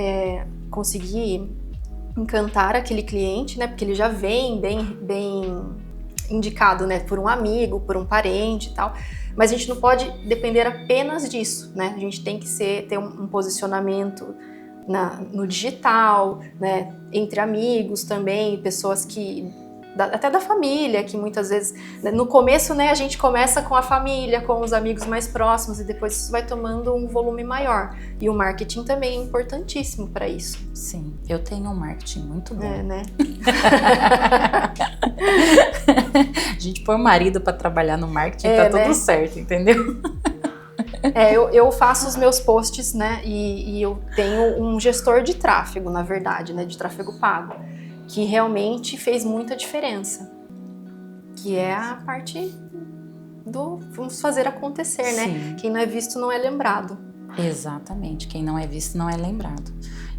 Conseguir encantar aquele cliente, né? Porque ele já vem bem indicado, né, por um amigo, por um parente e tal. Mas a gente não pode depender apenas disso, né? A gente tem que ter um posicionamento no digital, né? Entre amigos também, pessoas até da família, que muitas vezes, no começo, né, a gente começa com a família, com os amigos mais próximos e depois isso vai tomando um volume maior. E o marketing também é importantíssimo para isso. Sim, eu tenho um marketing muito bom. É, né? A gente põe o marido para trabalhar no marketing, tá né? tudo certo, entendeu? Eu faço os meus posts, né, e eu tenho um gestor de tráfego, na verdade, né, de tráfego pago, que realmente fez muita diferença, que é a parte do vamos fazer acontecer, Sim. né? Quem não é visto não é lembrado. Exatamente, quem não é visto não é lembrado.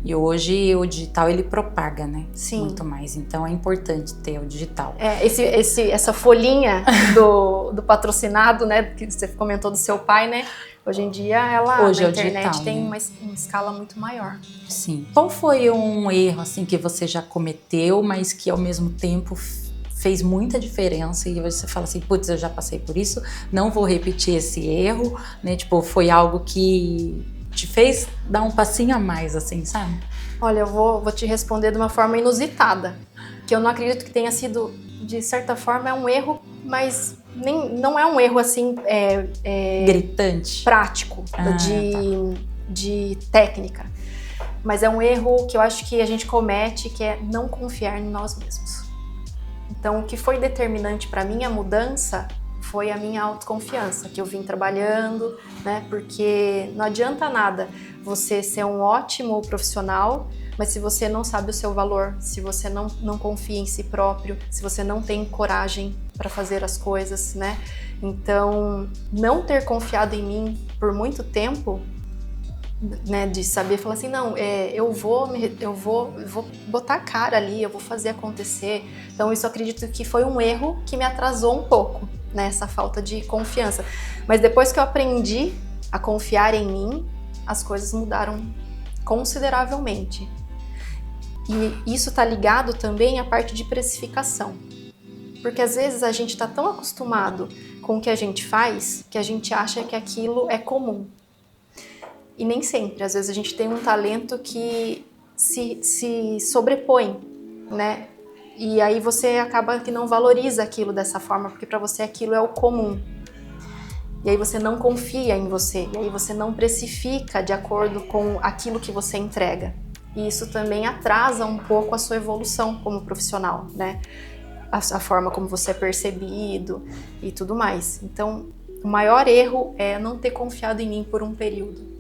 E hoje o digital ele propaga, né? Sim. Muito mais, então é importante ter o digital. Essa folhinha do patrocinado, né, que você comentou do seu pai, né? Hoje em dia Hoje na é o internet digital, tem né? uma escala muito maior. Sim. Qual foi um erro assim que você já cometeu, mas que ao mesmo tempo fez muita diferença e você fala assim, putz, eu já passei por isso, não vou repetir esse erro, né? Tipo, foi algo que te fez dar um passinho a mais, assim, sabe? Olha, eu vou te responder de uma forma inusitada, que eu não acredito que tenha sido, de certa forma, é um erro, mas não é um erro assim gritante, prático, de técnica, mas é um erro que eu acho que a gente comete, que é não confiar em nós mesmos. Então, o que foi determinante para mim a mudança foi a minha autoconfiança, que eu vim trabalhando, né? Porque não adianta nada você ser um ótimo profissional, mas se você não sabe o seu valor, se você não confia em si próprio, se você não tem coragem para fazer as coisas, né? Então, não ter confiado em mim por muito tempo, né, de saber falar assim, não, eu vou botar a cara ali, eu vou fazer acontecer. Então isso eu acredito que foi um erro que me atrasou um pouco, né, essa falta de confiança. Mas depois que eu aprendi a confiar em mim, as coisas mudaram consideravelmente. E isso está ligado também à parte de precificação. Porque às vezes a gente está tão acostumado com o que a gente faz que a gente acha que aquilo é comum. E nem sempre, às vezes a gente tem um talento que se sobrepõe, né? E aí você acaba que não valoriza aquilo dessa forma, porque para você aquilo é o comum. E aí você não confia em você, e aí você não precifica de acordo com aquilo que você entrega. E isso também atrasa um pouco a sua evolução como profissional, né? A forma como você é percebido e tudo mais. Então, o maior erro é não ter confiado em mim por um período.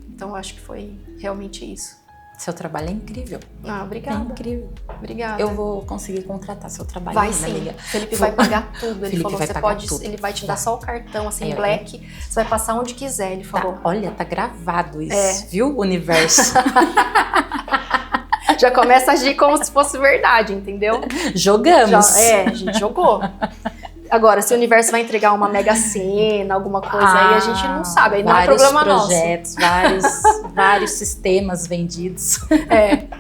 Então, eu acho que foi realmente isso. Seu trabalho é incrível. Ah, obrigada. É incrível. Obrigada. Eu vou conseguir contratar seu trabalho. Vai ainda, sim. amiga. Felipe vai pagar tudo. Ele Felipe falou, vai você pagar pode, tudo. ele vai te dar só o cartão, assim, É, black. Você vai passar onde quiser, ele falou. Tá, olha, tá gravado isso, viu, universo? Já começa a agir como se fosse verdade, entendeu? Jogamos. A gente jogou. Agora, se o universo vai entregar uma mega cena, alguma coisa aí, a gente não sabe, aí não é problema nosso. Vários projetos, vários sistemas vendidos.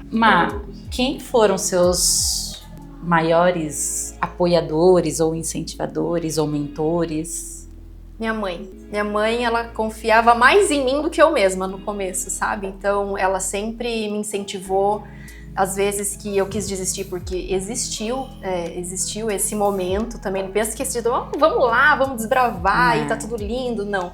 Má, quem foram seus maiores apoiadores ou incentivadores ou mentores? Minha mãe. Minha mãe, ela confiava mais em mim do que eu mesma no começo, sabe? Então, ela sempre me incentivou. Às vezes que eu quis desistir porque existiu esse momento também. Não pensa que esse dia, vamos lá, vamos desbravar e tá tudo lindo. Não.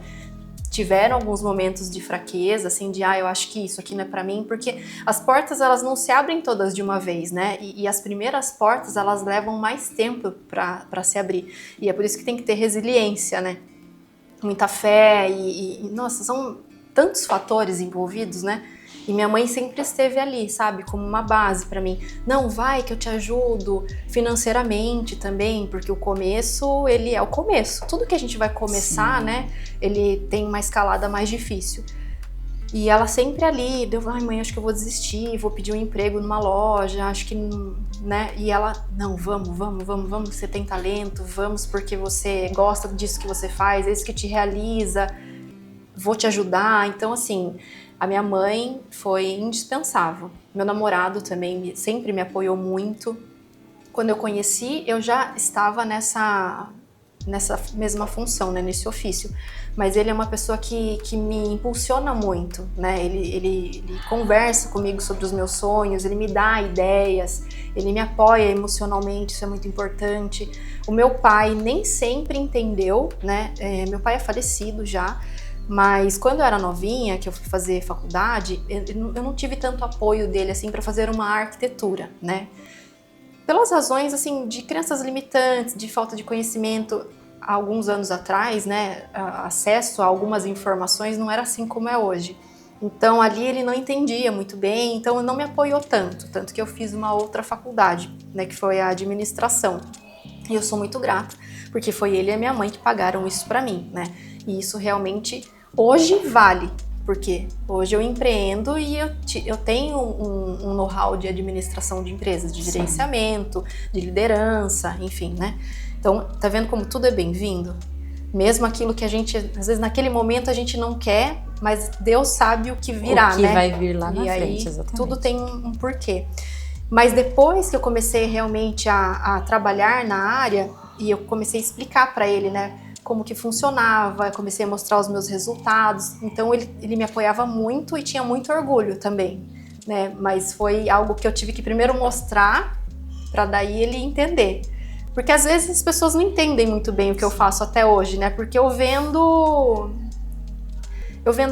Tiveram alguns momentos de fraqueza, assim, de eu acho que isso aqui não é pra mim, porque as portas, elas não se abrem todas de uma vez, né? E as primeiras portas, elas levam mais tempo pra se abrir. E é por isso que tem que ter resiliência, né? Muita fé nossa, são tantos fatores envolvidos, né? E minha mãe sempre esteve ali, sabe, como uma base pra mim. Não, vai que eu te ajudo financeiramente também, porque o começo, ele é o começo. Tudo que a gente vai começar, Sim. né, ele tem uma escalada mais difícil. E ela sempre ali, mãe, acho que eu vou desistir, vou pedir um emprego numa loja, acho que, né, e ela, não, vamos, você tem talento, vamos porque você gosta disso que você faz, é isso que te realiza, vou te ajudar. Então, assim, a minha mãe foi indispensável. Meu namorado também sempre me apoiou muito. Quando eu conheci, eu já estava nessa mesma função, né, nesse ofício. Mas ele é uma pessoa que me impulsiona muito, né? Ele conversa comigo sobre os meus sonhos, ele me dá ideias, ele me apoia emocionalmente, isso é muito importante. O meu pai nem sempre entendeu, né? Meu pai é falecido já, mas quando eu era novinha, que eu fui fazer faculdade, eu não tive tanto apoio dele assim para fazer uma arquitetura, né? Pelas razões assim de crenças limitantes, de falta de conhecimento. Há alguns anos atrás, né, acesso a algumas informações não era assim como é hoje. Então ali ele não entendia muito bem, então não me apoiou tanto que eu fiz uma outra faculdade, né, que foi a administração. E eu sou muito grata, porque foi ele e a minha mãe que pagaram isso para mim, né? E isso realmente hoje vale, porque hoje eu empreendo e eu tenho um know-how de administração de empresas, de gerenciamento, de liderança, enfim, né? Então, tá vendo como tudo é bem-vindo? Mesmo aquilo que a gente, às vezes naquele momento a gente não quer, mas Deus sabe o que virá, né? O que vai vir lá na frente, aí, exatamente. Tudo tem um porquê. Mas depois que eu comecei realmente a trabalhar na área, e eu comecei a explicar para ele, né, como que funcionava, comecei a mostrar os meus resultados, então ele me apoiava muito e tinha muito orgulho também, né? Mas foi algo que eu tive que primeiro mostrar, para daí ele entender. Porque às vezes as pessoas não entendem muito bem o que eu faço até hoje, né? Porque eu vendo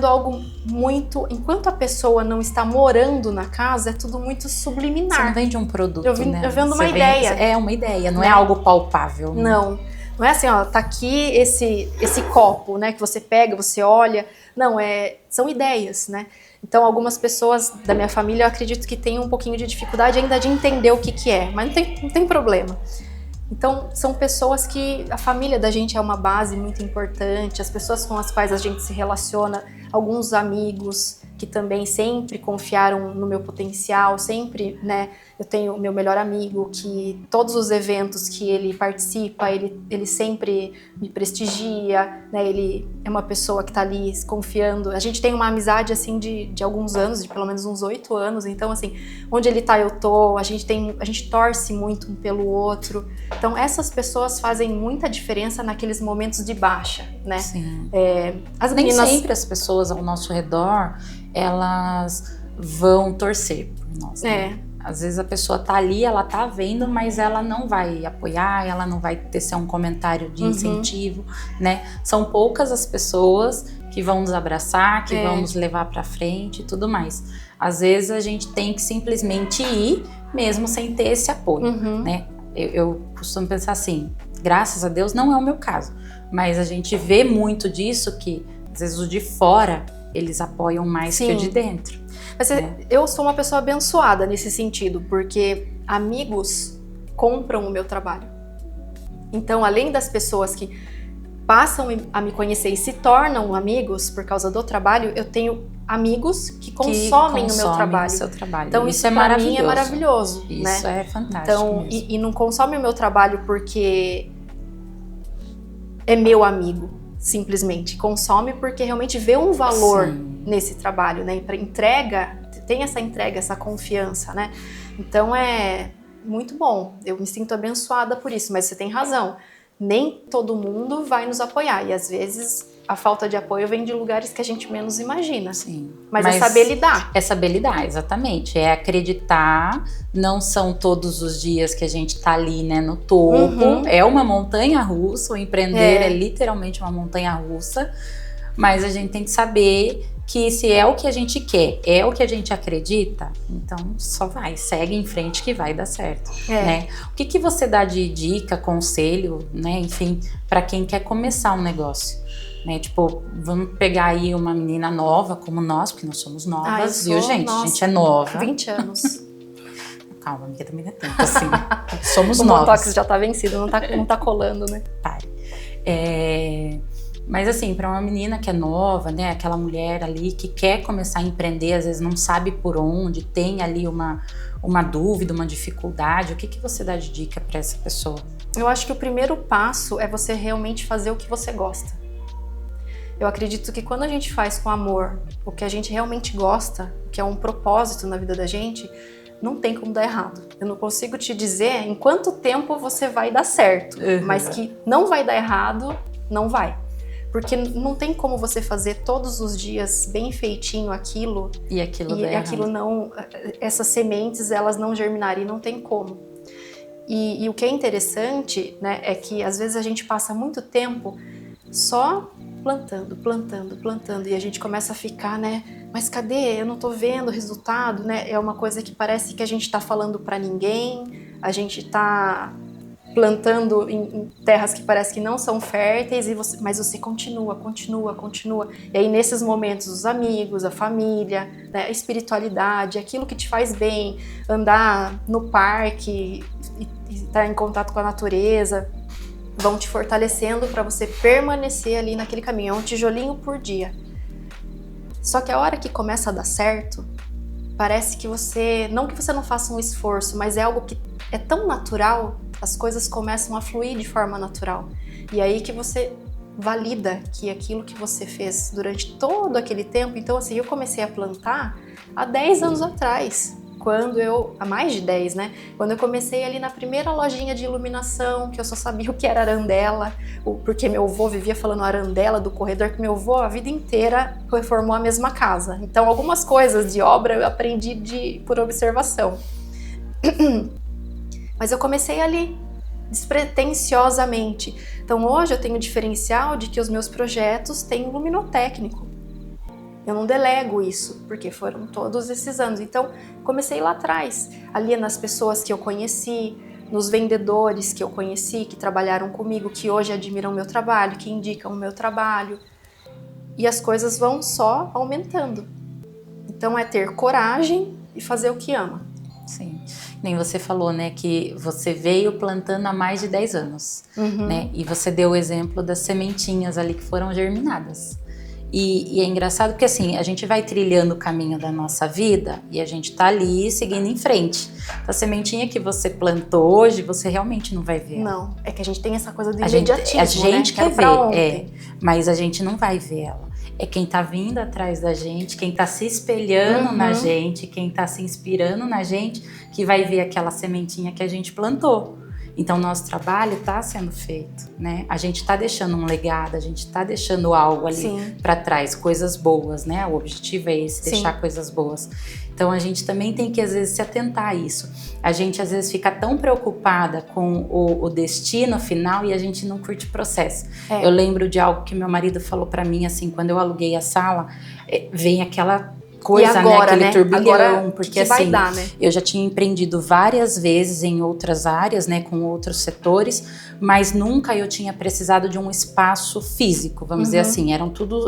algo muito... Enquanto a pessoa não está morando na casa, é tudo muito subliminar. Você não vende um produto, né? Eu vendo uma ideia. É uma ideia, não é algo palpável. Né? Não é assim, ó, tá aqui esse copo, né? Que você pega, você olha. Não, são ideias, né? Então, algumas pessoas da minha família, eu acredito que têm um pouquinho de dificuldade ainda de entender o que é. Mas não tem problema. Então, são pessoas que a família da gente é uma base muito importante, as pessoas com as quais a gente se relaciona, alguns amigos que também sempre confiaram no meu potencial, sempre, né? Eu tenho o meu melhor amigo que todos os eventos que ele participa, ele sempre me prestigia, né? Ele é uma pessoa que tá ali confiando. A gente tem uma amizade, assim, de alguns anos, de pelo menos uns 8 anos. Então, assim, onde ele tá, eu tô. A gente torce muito um pelo outro. Então, essas pessoas fazem muita diferença naqueles momentos de baixa, né? Sim. As Nem meninas... sempre as pessoas ao nosso redor, elas vão torcer por nós, né? Às vezes a pessoa tá ali, ela tá vendo, mas ela não vai apoiar, ela não vai tecer um comentário de incentivo, né? São poucas as pessoas que vão nos abraçar, que vão nos levar pra frente e tudo mais. Às vezes a gente tem que simplesmente ir, mesmo sem ter esse apoio, né? Eu costumo pensar assim, graças a Deus não é o meu caso, mas a gente vê muito disso que, às vezes, o de fora, eles apoiam mais que o de dentro. Mas eu sou uma pessoa abençoada nesse sentido, porque amigos compram o meu trabalho. Então, além das pessoas que passam a me conhecer e se tornam amigos por causa do trabalho, eu tenho amigos que consomem o meu trabalho. O seu trabalho. Então, isso pra mim é maravilhoso. Isso, né? É fantástico. Então, e não consome o meu trabalho porque é meu amigo, simplesmente. Consome porque realmente vê um valor nesse trabalho, né? Tem essa entrega, essa confiança, né? Então é muito bom. Eu me sinto abençoada por isso, mas você tem razão. Nem todo mundo vai nos apoiar e às vezes a falta de apoio vem de lugares que a gente menos imagina. Sim. Mas é saber lidar. É saber lidar, exatamente. É acreditar, não são todos os dias que a gente tá ali, né, no topo. É uma montanha-russa, o empreender é literalmente uma montanha-russa. Mas a gente tem que saber que se é o que a gente quer, é o que a gente acredita, então só vai, segue em frente que vai dar certo, né? O que você dá de dica, conselho, né, enfim, para quem quer começar um negócio, né? Tipo, vamos pegar aí uma menina nova como nós, porque nós somos novas, viu, gente? A gente é nova. 20 anos. Calma, amiga, também não é tempo assim. Somos novas. O Botox já tá vencido, não tá colando, né? Pare. Mas assim, para uma menina que é nova, né, aquela mulher ali que quer começar a empreender, às vezes não sabe por onde, tem ali uma dúvida, uma dificuldade, o que você dá de dica para essa pessoa? Eu acho que o primeiro passo é você realmente fazer o que você gosta. Eu acredito que quando a gente faz com amor o que a gente realmente gosta, que é um propósito na vida da gente, não tem como dar errado. Eu não consigo te dizer em quanto tempo você vai dar certo, mas que não vai dar errado, não vai. Porque não tem como você fazer todos os dias bem feitinho aquilo e aquilo não, essas sementes elas não germinarem, não tem como. E o que é interessante, né, é que às vezes a gente passa muito tempo só plantando, e a gente começa a ficar, né, mas cadê? Eu não tô vendo resultado, né? É uma coisa que parece que a gente tá falando para ninguém, a gente tá plantando em terras que parece que não são férteis, mas você continua. E aí nesses momentos os amigos, a família, né, a espiritualidade, aquilo que te faz bem, andar no parque e estar em contato com a natureza, vão te fortalecendo para você permanecer ali naquele caminho. É um tijolinho por dia. Só que a hora que começa a dar certo, parece que não que você não faça um esforço, mas é algo que é tão natural, as coisas começam a fluir de forma natural. E aí que você valida que aquilo que você fez durante todo aquele tempo... Então, assim, eu comecei a plantar há 10 anos atrás, há mais de 10, né? Quando eu comecei ali na primeira lojinha de iluminação, que eu só sabia o que era arandela, porque meu avô vivia falando arandela do corredor, que meu avô a vida inteira reformou a mesma casa. Então, algumas coisas de obra eu aprendi por observação. Mas eu comecei ali, despretensiosamente. Então, hoje eu tenho o diferencial de que os meus projetos têm um luminotécnico. Eu não delego isso, porque foram todos esses anos. Então, comecei lá atrás, ali nas pessoas que eu conheci, nos vendedores que eu conheci, que trabalharam comigo, que hoje admiram o meu trabalho, que indicam o meu trabalho. E as coisas vão só aumentando. Então, é ter coragem e fazer o que ama. Sim. Nem você falou, né, que você veio plantando há mais de 10 anos, né? E você deu o exemplo das sementinhas ali que foram germinadas. E é engraçado porque assim, a gente vai trilhando o caminho da nossa vida e a gente tá ali seguindo em frente. A sementinha que você plantou hoje, você realmente não vai ver. Não, é que a gente tem essa coisa do imediatismo, a gente né? quer ver, mas a gente não vai ver ela. É quem tá vindo atrás da gente, quem tá se espelhando na gente, quem tá se inspirando na gente, que vai ver aquela sementinha que a gente plantou. Então, nosso trabalho está sendo feito, né? A gente está deixando um legado, a gente está deixando algo ali para trás, coisas boas, né? O objetivo é esse, deixar coisas boas. Então, a gente também tem que, às vezes, se atentar a isso. A gente, às vezes, fica tão preocupada com o destino final e a gente não curte o processo. Eu lembro de algo que meu marido falou para mim, assim, quando eu aluguei a sala, vem aquela coisa, agora, né? Aquele turbilhão, agora, porque que assim, vai dar, né? Eu já tinha empreendido várias vezes em outras áreas, né, com outros setores, mas nunca eu tinha precisado de um espaço físico, vamos dizer assim, eram tudo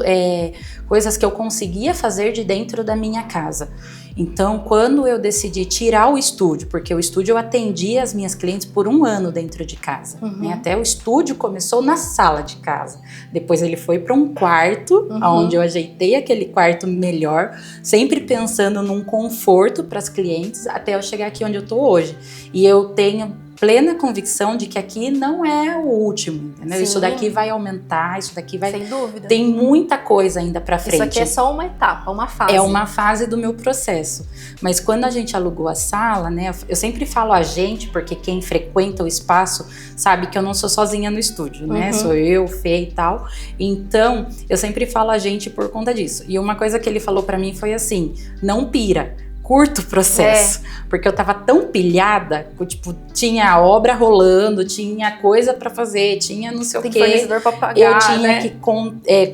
coisas que eu conseguia fazer de dentro da minha casa. Então, quando eu decidi tirar o estúdio, porque o estúdio eu atendia as minhas clientes por 1 ano dentro de casa, né? Até o estúdio começou na sala de casa, depois ele foi para um quarto, onde eu ajeitei aquele quarto melhor, sempre pensando num conforto para as clientes, até eu chegar aqui onde eu tô hoje. E eu tenho plena convicção de que aqui não é o último, entendeu? Isso daqui vai aumentar, isso daqui vai... Sem dúvida. Tem muita coisa ainda pra frente. Isso aqui é só uma etapa, uma fase. É uma fase do meu processo. Mas quando a gente alugou a sala, né? Eu sempre falo a gente, porque quem frequenta o espaço sabe que eu não sou sozinha no estúdio, né? Sou eu, Fê e tal. Então, eu sempre falo a gente por conta disso. E uma coisa que ele falou pra mim foi assim, não pira. Curto o processo, porque eu tava tão pilhada, tipo, tinha a obra rolando, tinha coisa pra fazer, tinha não sei o quê. Tem fornecedor pra pagar, eu tinha né? que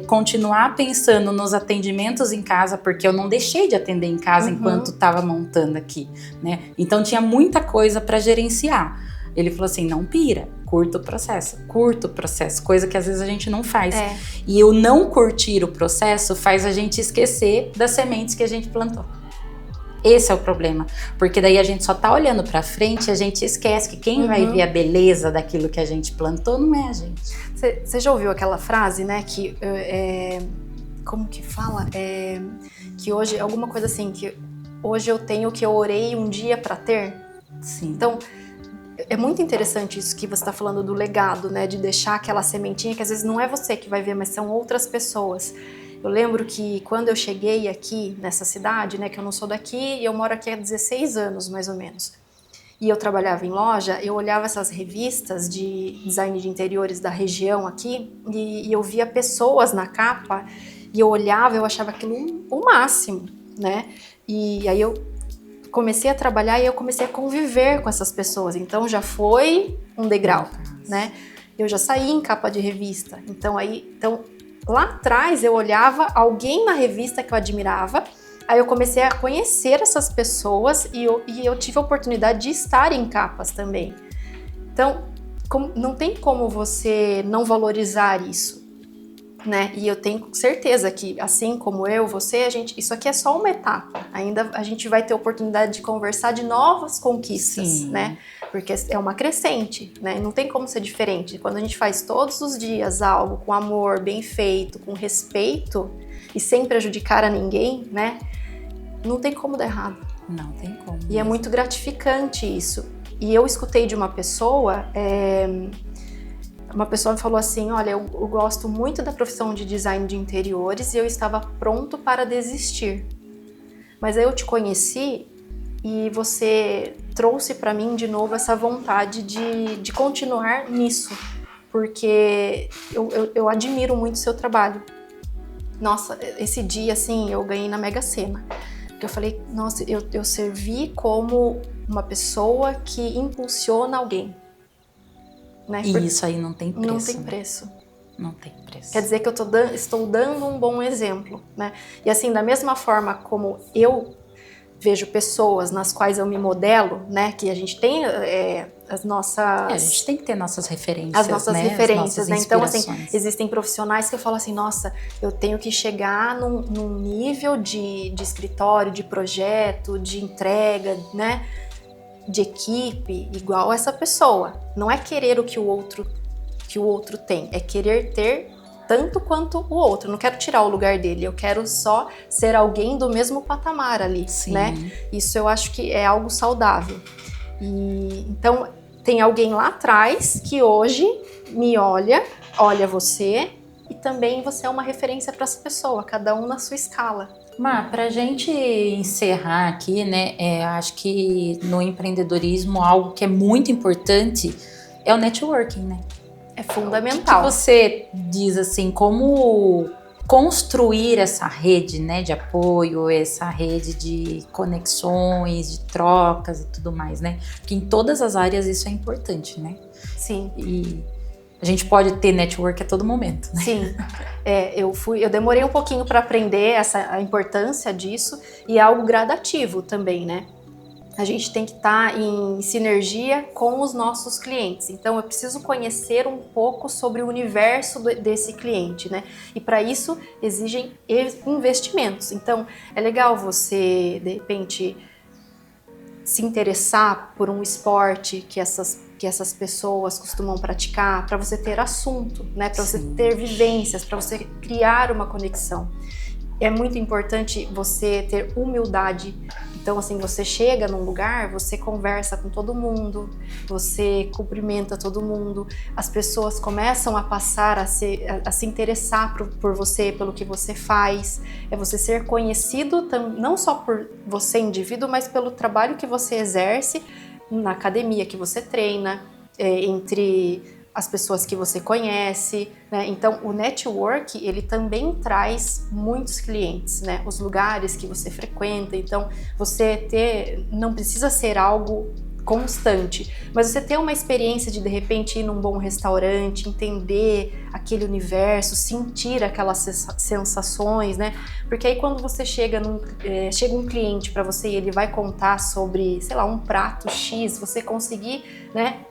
continuar pensando nos atendimentos em casa, porque eu não deixei de atender em casa enquanto tava montando aqui, né? Então tinha muita coisa pra gerenciar. Ele falou assim, não pira, curta o processo, coisa que às vezes a gente não faz. E o não curtir o processo faz a gente esquecer das sementes que a gente plantou. Esse é o problema, porque daí a gente só tá olhando pra frente e a gente esquece que quem vai ver a beleza daquilo que a gente plantou não é a gente. Você já ouviu aquela frase, né, que como que fala? Que hoje, alguma coisa assim, que hoje eu tenho o que eu orei um dia pra ter? Sim. Então, é muito interessante isso que você está falando do legado, né? De deixar aquela sementinha que às vezes não é você que vai ver, mas são outras pessoas. Eu lembro que quando eu cheguei aqui nessa cidade, né? Que eu não sou daqui e eu moro aqui há 16 anos, mais ou menos. E eu trabalhava em loja, eu olhava essas revistas de design de interiores da região aqui e eu via pessoas na capa e eu olhava, eu achava aquilo o máximo, né? E aí eu comecei a trabalhar e eu comecei a conviver com essas pessoas, então já foi um degrau, né? Eu já saí em capa de revista, então lá atrás eu olhava alguém na revista que eu admirava, aí eu comecei a conhecer essas pessoas e eu tive a oportunidade de estar em capas também. Então, não tem como você não valorizar isso, né? E eu tenho certeza que, assim como eu, você, isso aqui é só uma etapa. Ainda a gente vai ter oportunidade de conversar de novas conquistas, sim, né? Porque é uma crescente, né? Não tem como ser diferente. Quando a gente faz todos os dias algo com amor, bem feito, com respeito e sem prejudicar a ninguém, né? Não tem como dar errado. Não tem como. E é muito gratificante isso. E eu escutei de uma pessoa... Uma pessoa me falou assim, olha, eu gosto muito da profissão de design de interiores e eu estava pronto para desistir. Mas aí eu te conheci e você trouxe para mim de novo essa vontade de continuar nisso, porque eu admiro muito o seu trabalho. Nossa, esse dia, assim, eu ganhei na Mega Sena. Porque eu falei, nossa, eu servi como uma pessoa que impulsiona alguém. Né? E isso aí não tem preço. Não tem preço. Né? Não tem preço. Quer dizer que eu estou dando um bom exemplo, né? E assim, da mesma forma como eu vejo pessoas nas quais eu me modelo, né? Que a gente tem as nossas... a gente tem que ter nossas referências, as nossas referências, as nossas né? Então, assim, existem profissionais que eu falo assim, nossa, eu tenho que chegar num nível de escritório, de projeto, de entrega, né? De equipe igual essa pessoa. Não é querer o que o outro tem, é querer ter tanto quanto o outro. Não quero tirar o lugar dele, eu quero só ser alguém do mesmo patamar ali, sim, né? Isso eu acho que é algo saudável. E então tem alguém lá atrás que hoje me olha você e também você é uma referência para essa pessoa, cada um na sua escala. Má, pra gente encerrar aqui, né, acho que no empreendedorismo algo que é muito importante é o networking, né? É fundamental. O que você diz assim, como construir essa rede, né, de apoio, essa rede de conexões, de trocas e tudo mais, né? Porque em todas as áreas isso é importante, né? Sim. E a gente pode ter network a todo momento, né? Sim, eu demorei um pouquinho para aprender a importância disso e é algo gradativo também, né? A gente tem que estar em sinergia com os nossos clientes. Então, eu preciso conhecer um pouco sobre o universo desse cliente, né? E para isso exigem investimentos. Então, é legal você, de repente, se interessar por um esporte que essas pessoas costumam praticar, para você ter assunto, né? Para você ter vivências, para você criar uma conexão. É muito importante você ter humildade. Então, assim, você chega num lugar, você conversa com todo mundo, você cumprimenta todo mundo, as pessoas começam a passar a se interessar por você, pelo que você faz. É você ser conhecido não só por você, indivíduo, mas pelo trabalho que você exerce na academia que você treina, entre as pessoas que você conhece, né? Então, o network, ele também traz muitos clientes, né? Os lugares que você frequenta. Então, não precisa ser algo constante, mas você ter uma experiência de repente ir num bom restaurante, entender aquele universo, sentir aquelas sensações, né? Porque aí quando você chega um cliente para você e ele vai contar sobre, sei lá, um prato X, você conseguir, né,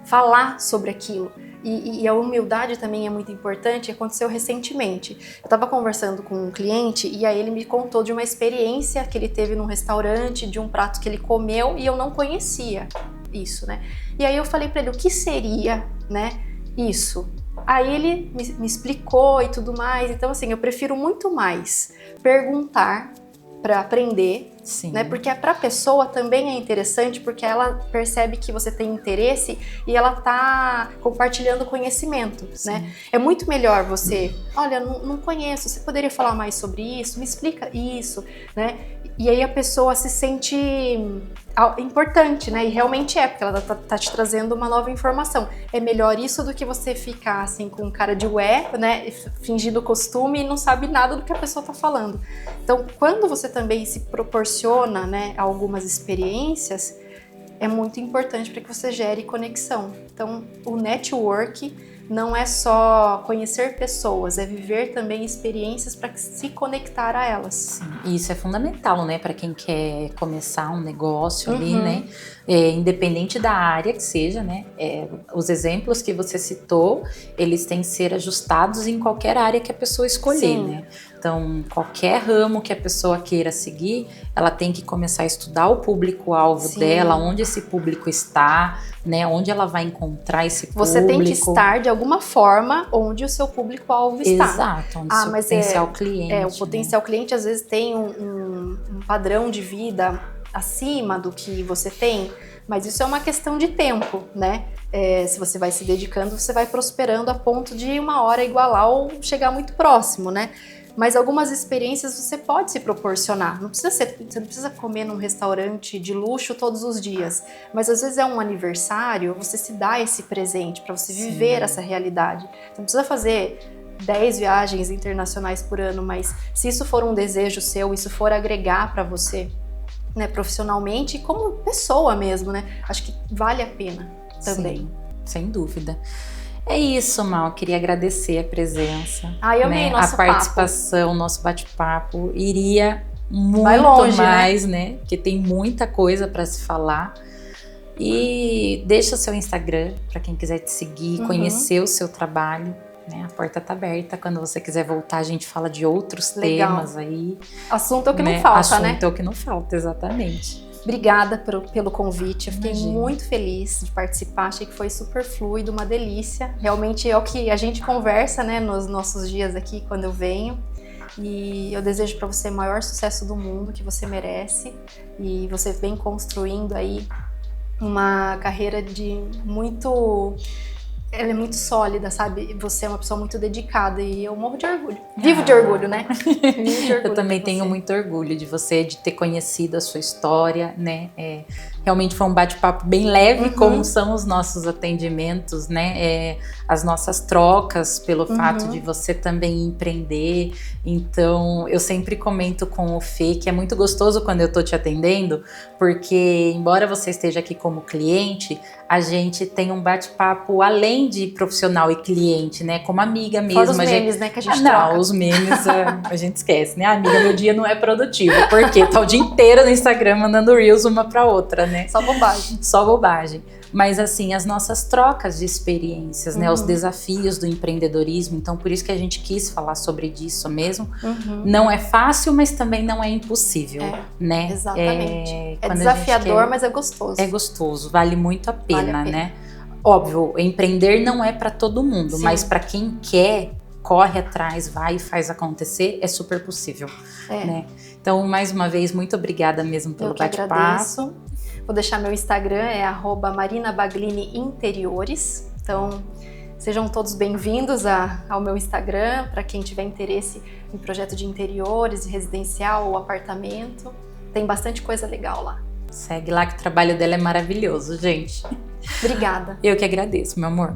falar sobre aquilo. E a humildade também é muito importante. Aconteceu recentemente. Eu estava conversando com um cliente e aí ele me contou de uma experiência que ele teve num restaurante, de um prato que ele comeu e eu não conhecia isso, né? E aí eu falei para ele, o que seria, né, isso? Aí ele me explicou e tudo mais. Então, assim, eu prefiro muito mais perguntar para aprender, Sim. Né? Porque para a pessoa também é interessante, porque ela percebe que você tem interesse e ela está compartilhando conhecimento, né? É muito melhor você, olha, não conheço, você poderia falar mais sobre isso? Me explica isso, né? E aí a pessoa se sente importante, né? E realmente porque ela tá te trazendo uma nova informação. É melhor isso do que você ficar assim com cara de ué, né? Fingindo costume e não sabe nada do que a pessoa tá falando. Então, quando você também se proporciona, né, algumas experiências, é muito importante para que você gere conexão. Então, o network não é só conhecer pessoas, é viver também experiências para se conectar a elas. Sim, e isso é fundamental, né, para quem quer começar um negócio ali, né, independente da área que seja, né, os exemplos que você citou, eles têm que ser ajustados em qualquer área que a pessoa escolher, Sim. né. Então, qualquer ramo que a pessoa queira seguir, ela tem que começar a estudar o público-alvo dela, onde esse público está, né, onde ela vai encontrar esse público. Você tem que estar, de alguma forma, onde o seu público-alvo está. Exato, onde o seu potencial cliente. O potencial cliente, às vezes, tem um padrão de vida acima do que você tem, mas isso é uma questão de tempo, né? Se você vai se dedicando, você vai prosperando a ponto de uma hora igualar ou chegar muito próximo, né? Mas algumas experiências você pode se proporcionar. Você não precisa comer num restaurante de luxo todos os dias. Mas às vezes é um aniversário, você se dá esse presente para você viver essa realidade. Você não precisa fazer 10 viagens internacionais por ano, mas se isso for um desejo seu, isso for agregar para você, né, profissionalmente e como pessoa mesmo, né? Acho que vale a pena também. Sim, sem dúvida. É isso, Mal. Queria agradecer a presença. Eu amei nosso a participação, nosso bate-papo. Iria muito vai longe, mais, né? Porque tem muita coisa para se falar. E deixa o seu Instagram para quem quiser te seguir, conhecer o seu trabalho. Né? A porta tá aberta. Quando você quiser voltar, a gente fala de outros temas aí. Assunto é o que não falta, né? Assunto é o que não falta, exatamente. Obrigada pelo convite, eu fiquei muito feliz de participar, achei que foi super fluido, uma delícia. Realmente é o que a gente conversa, né, nos nossos dias aqui quando eu venho. E eu desejo para você o maior sucesso do mundo que você merece. E você vem construindo aí uma carreira de muito... Ela é muito sólida, sabe? Você é uma pessoa muito dedicada e eu morro de orgulho. Vivo de orgulho, né? Vivo de orgulho. Eu também tenho muito orgulho de você, de ter conhecido a sua história, né? Realmente foi um bate-papo bem leve, como são os nossos atendimentos, né? As nossas trocas pelo fato de você também empreender. Então, eu sempre comento com o Fê que é muito gostoso quando eu tô te atendendo, porque embora você esteja aqui como cliente, a gente tem um bate-papo além de profissional e cliente, né? Como amiga mesmo. Fora os memes, né, que a gente troca. Não, os memes a gente esquece, né? Amiga, meu dia não é produtivo, porque tá o dia inteiro no Instagram mandando reels uma pra outra, né? Só bobagem. Só bobagem. Mas assim, as nossas trocas de experiências, né? Os desafios do empreendedorismo. Então, por isso que a gente quis falar sobre isso mesmo. Não é fácil, mas também não é impossível, né? Exatamente. É desafiador, mas é gostoso. É gostoso, vale muito a pena, né? Óbvio, empreender não é para todo mundo, mas para quem quer, corre atrás, vai e faz acontecer, é super possível, né? Então, mais uma vez, muito obrigada mesmo pelo bate-papo. Vou deixar meu Instagram, é @marinabagliniinteriores. Então, sejam todos bem-vindos ao meu Instagram, para quem tiver interesse em projeto de interiores, residencial ou apartamento. Tem bastante coisa legal lá. Segue lá que o trabalho dela é maravilhoso, gente. Obrigada. Eu que agradeço, meu amor.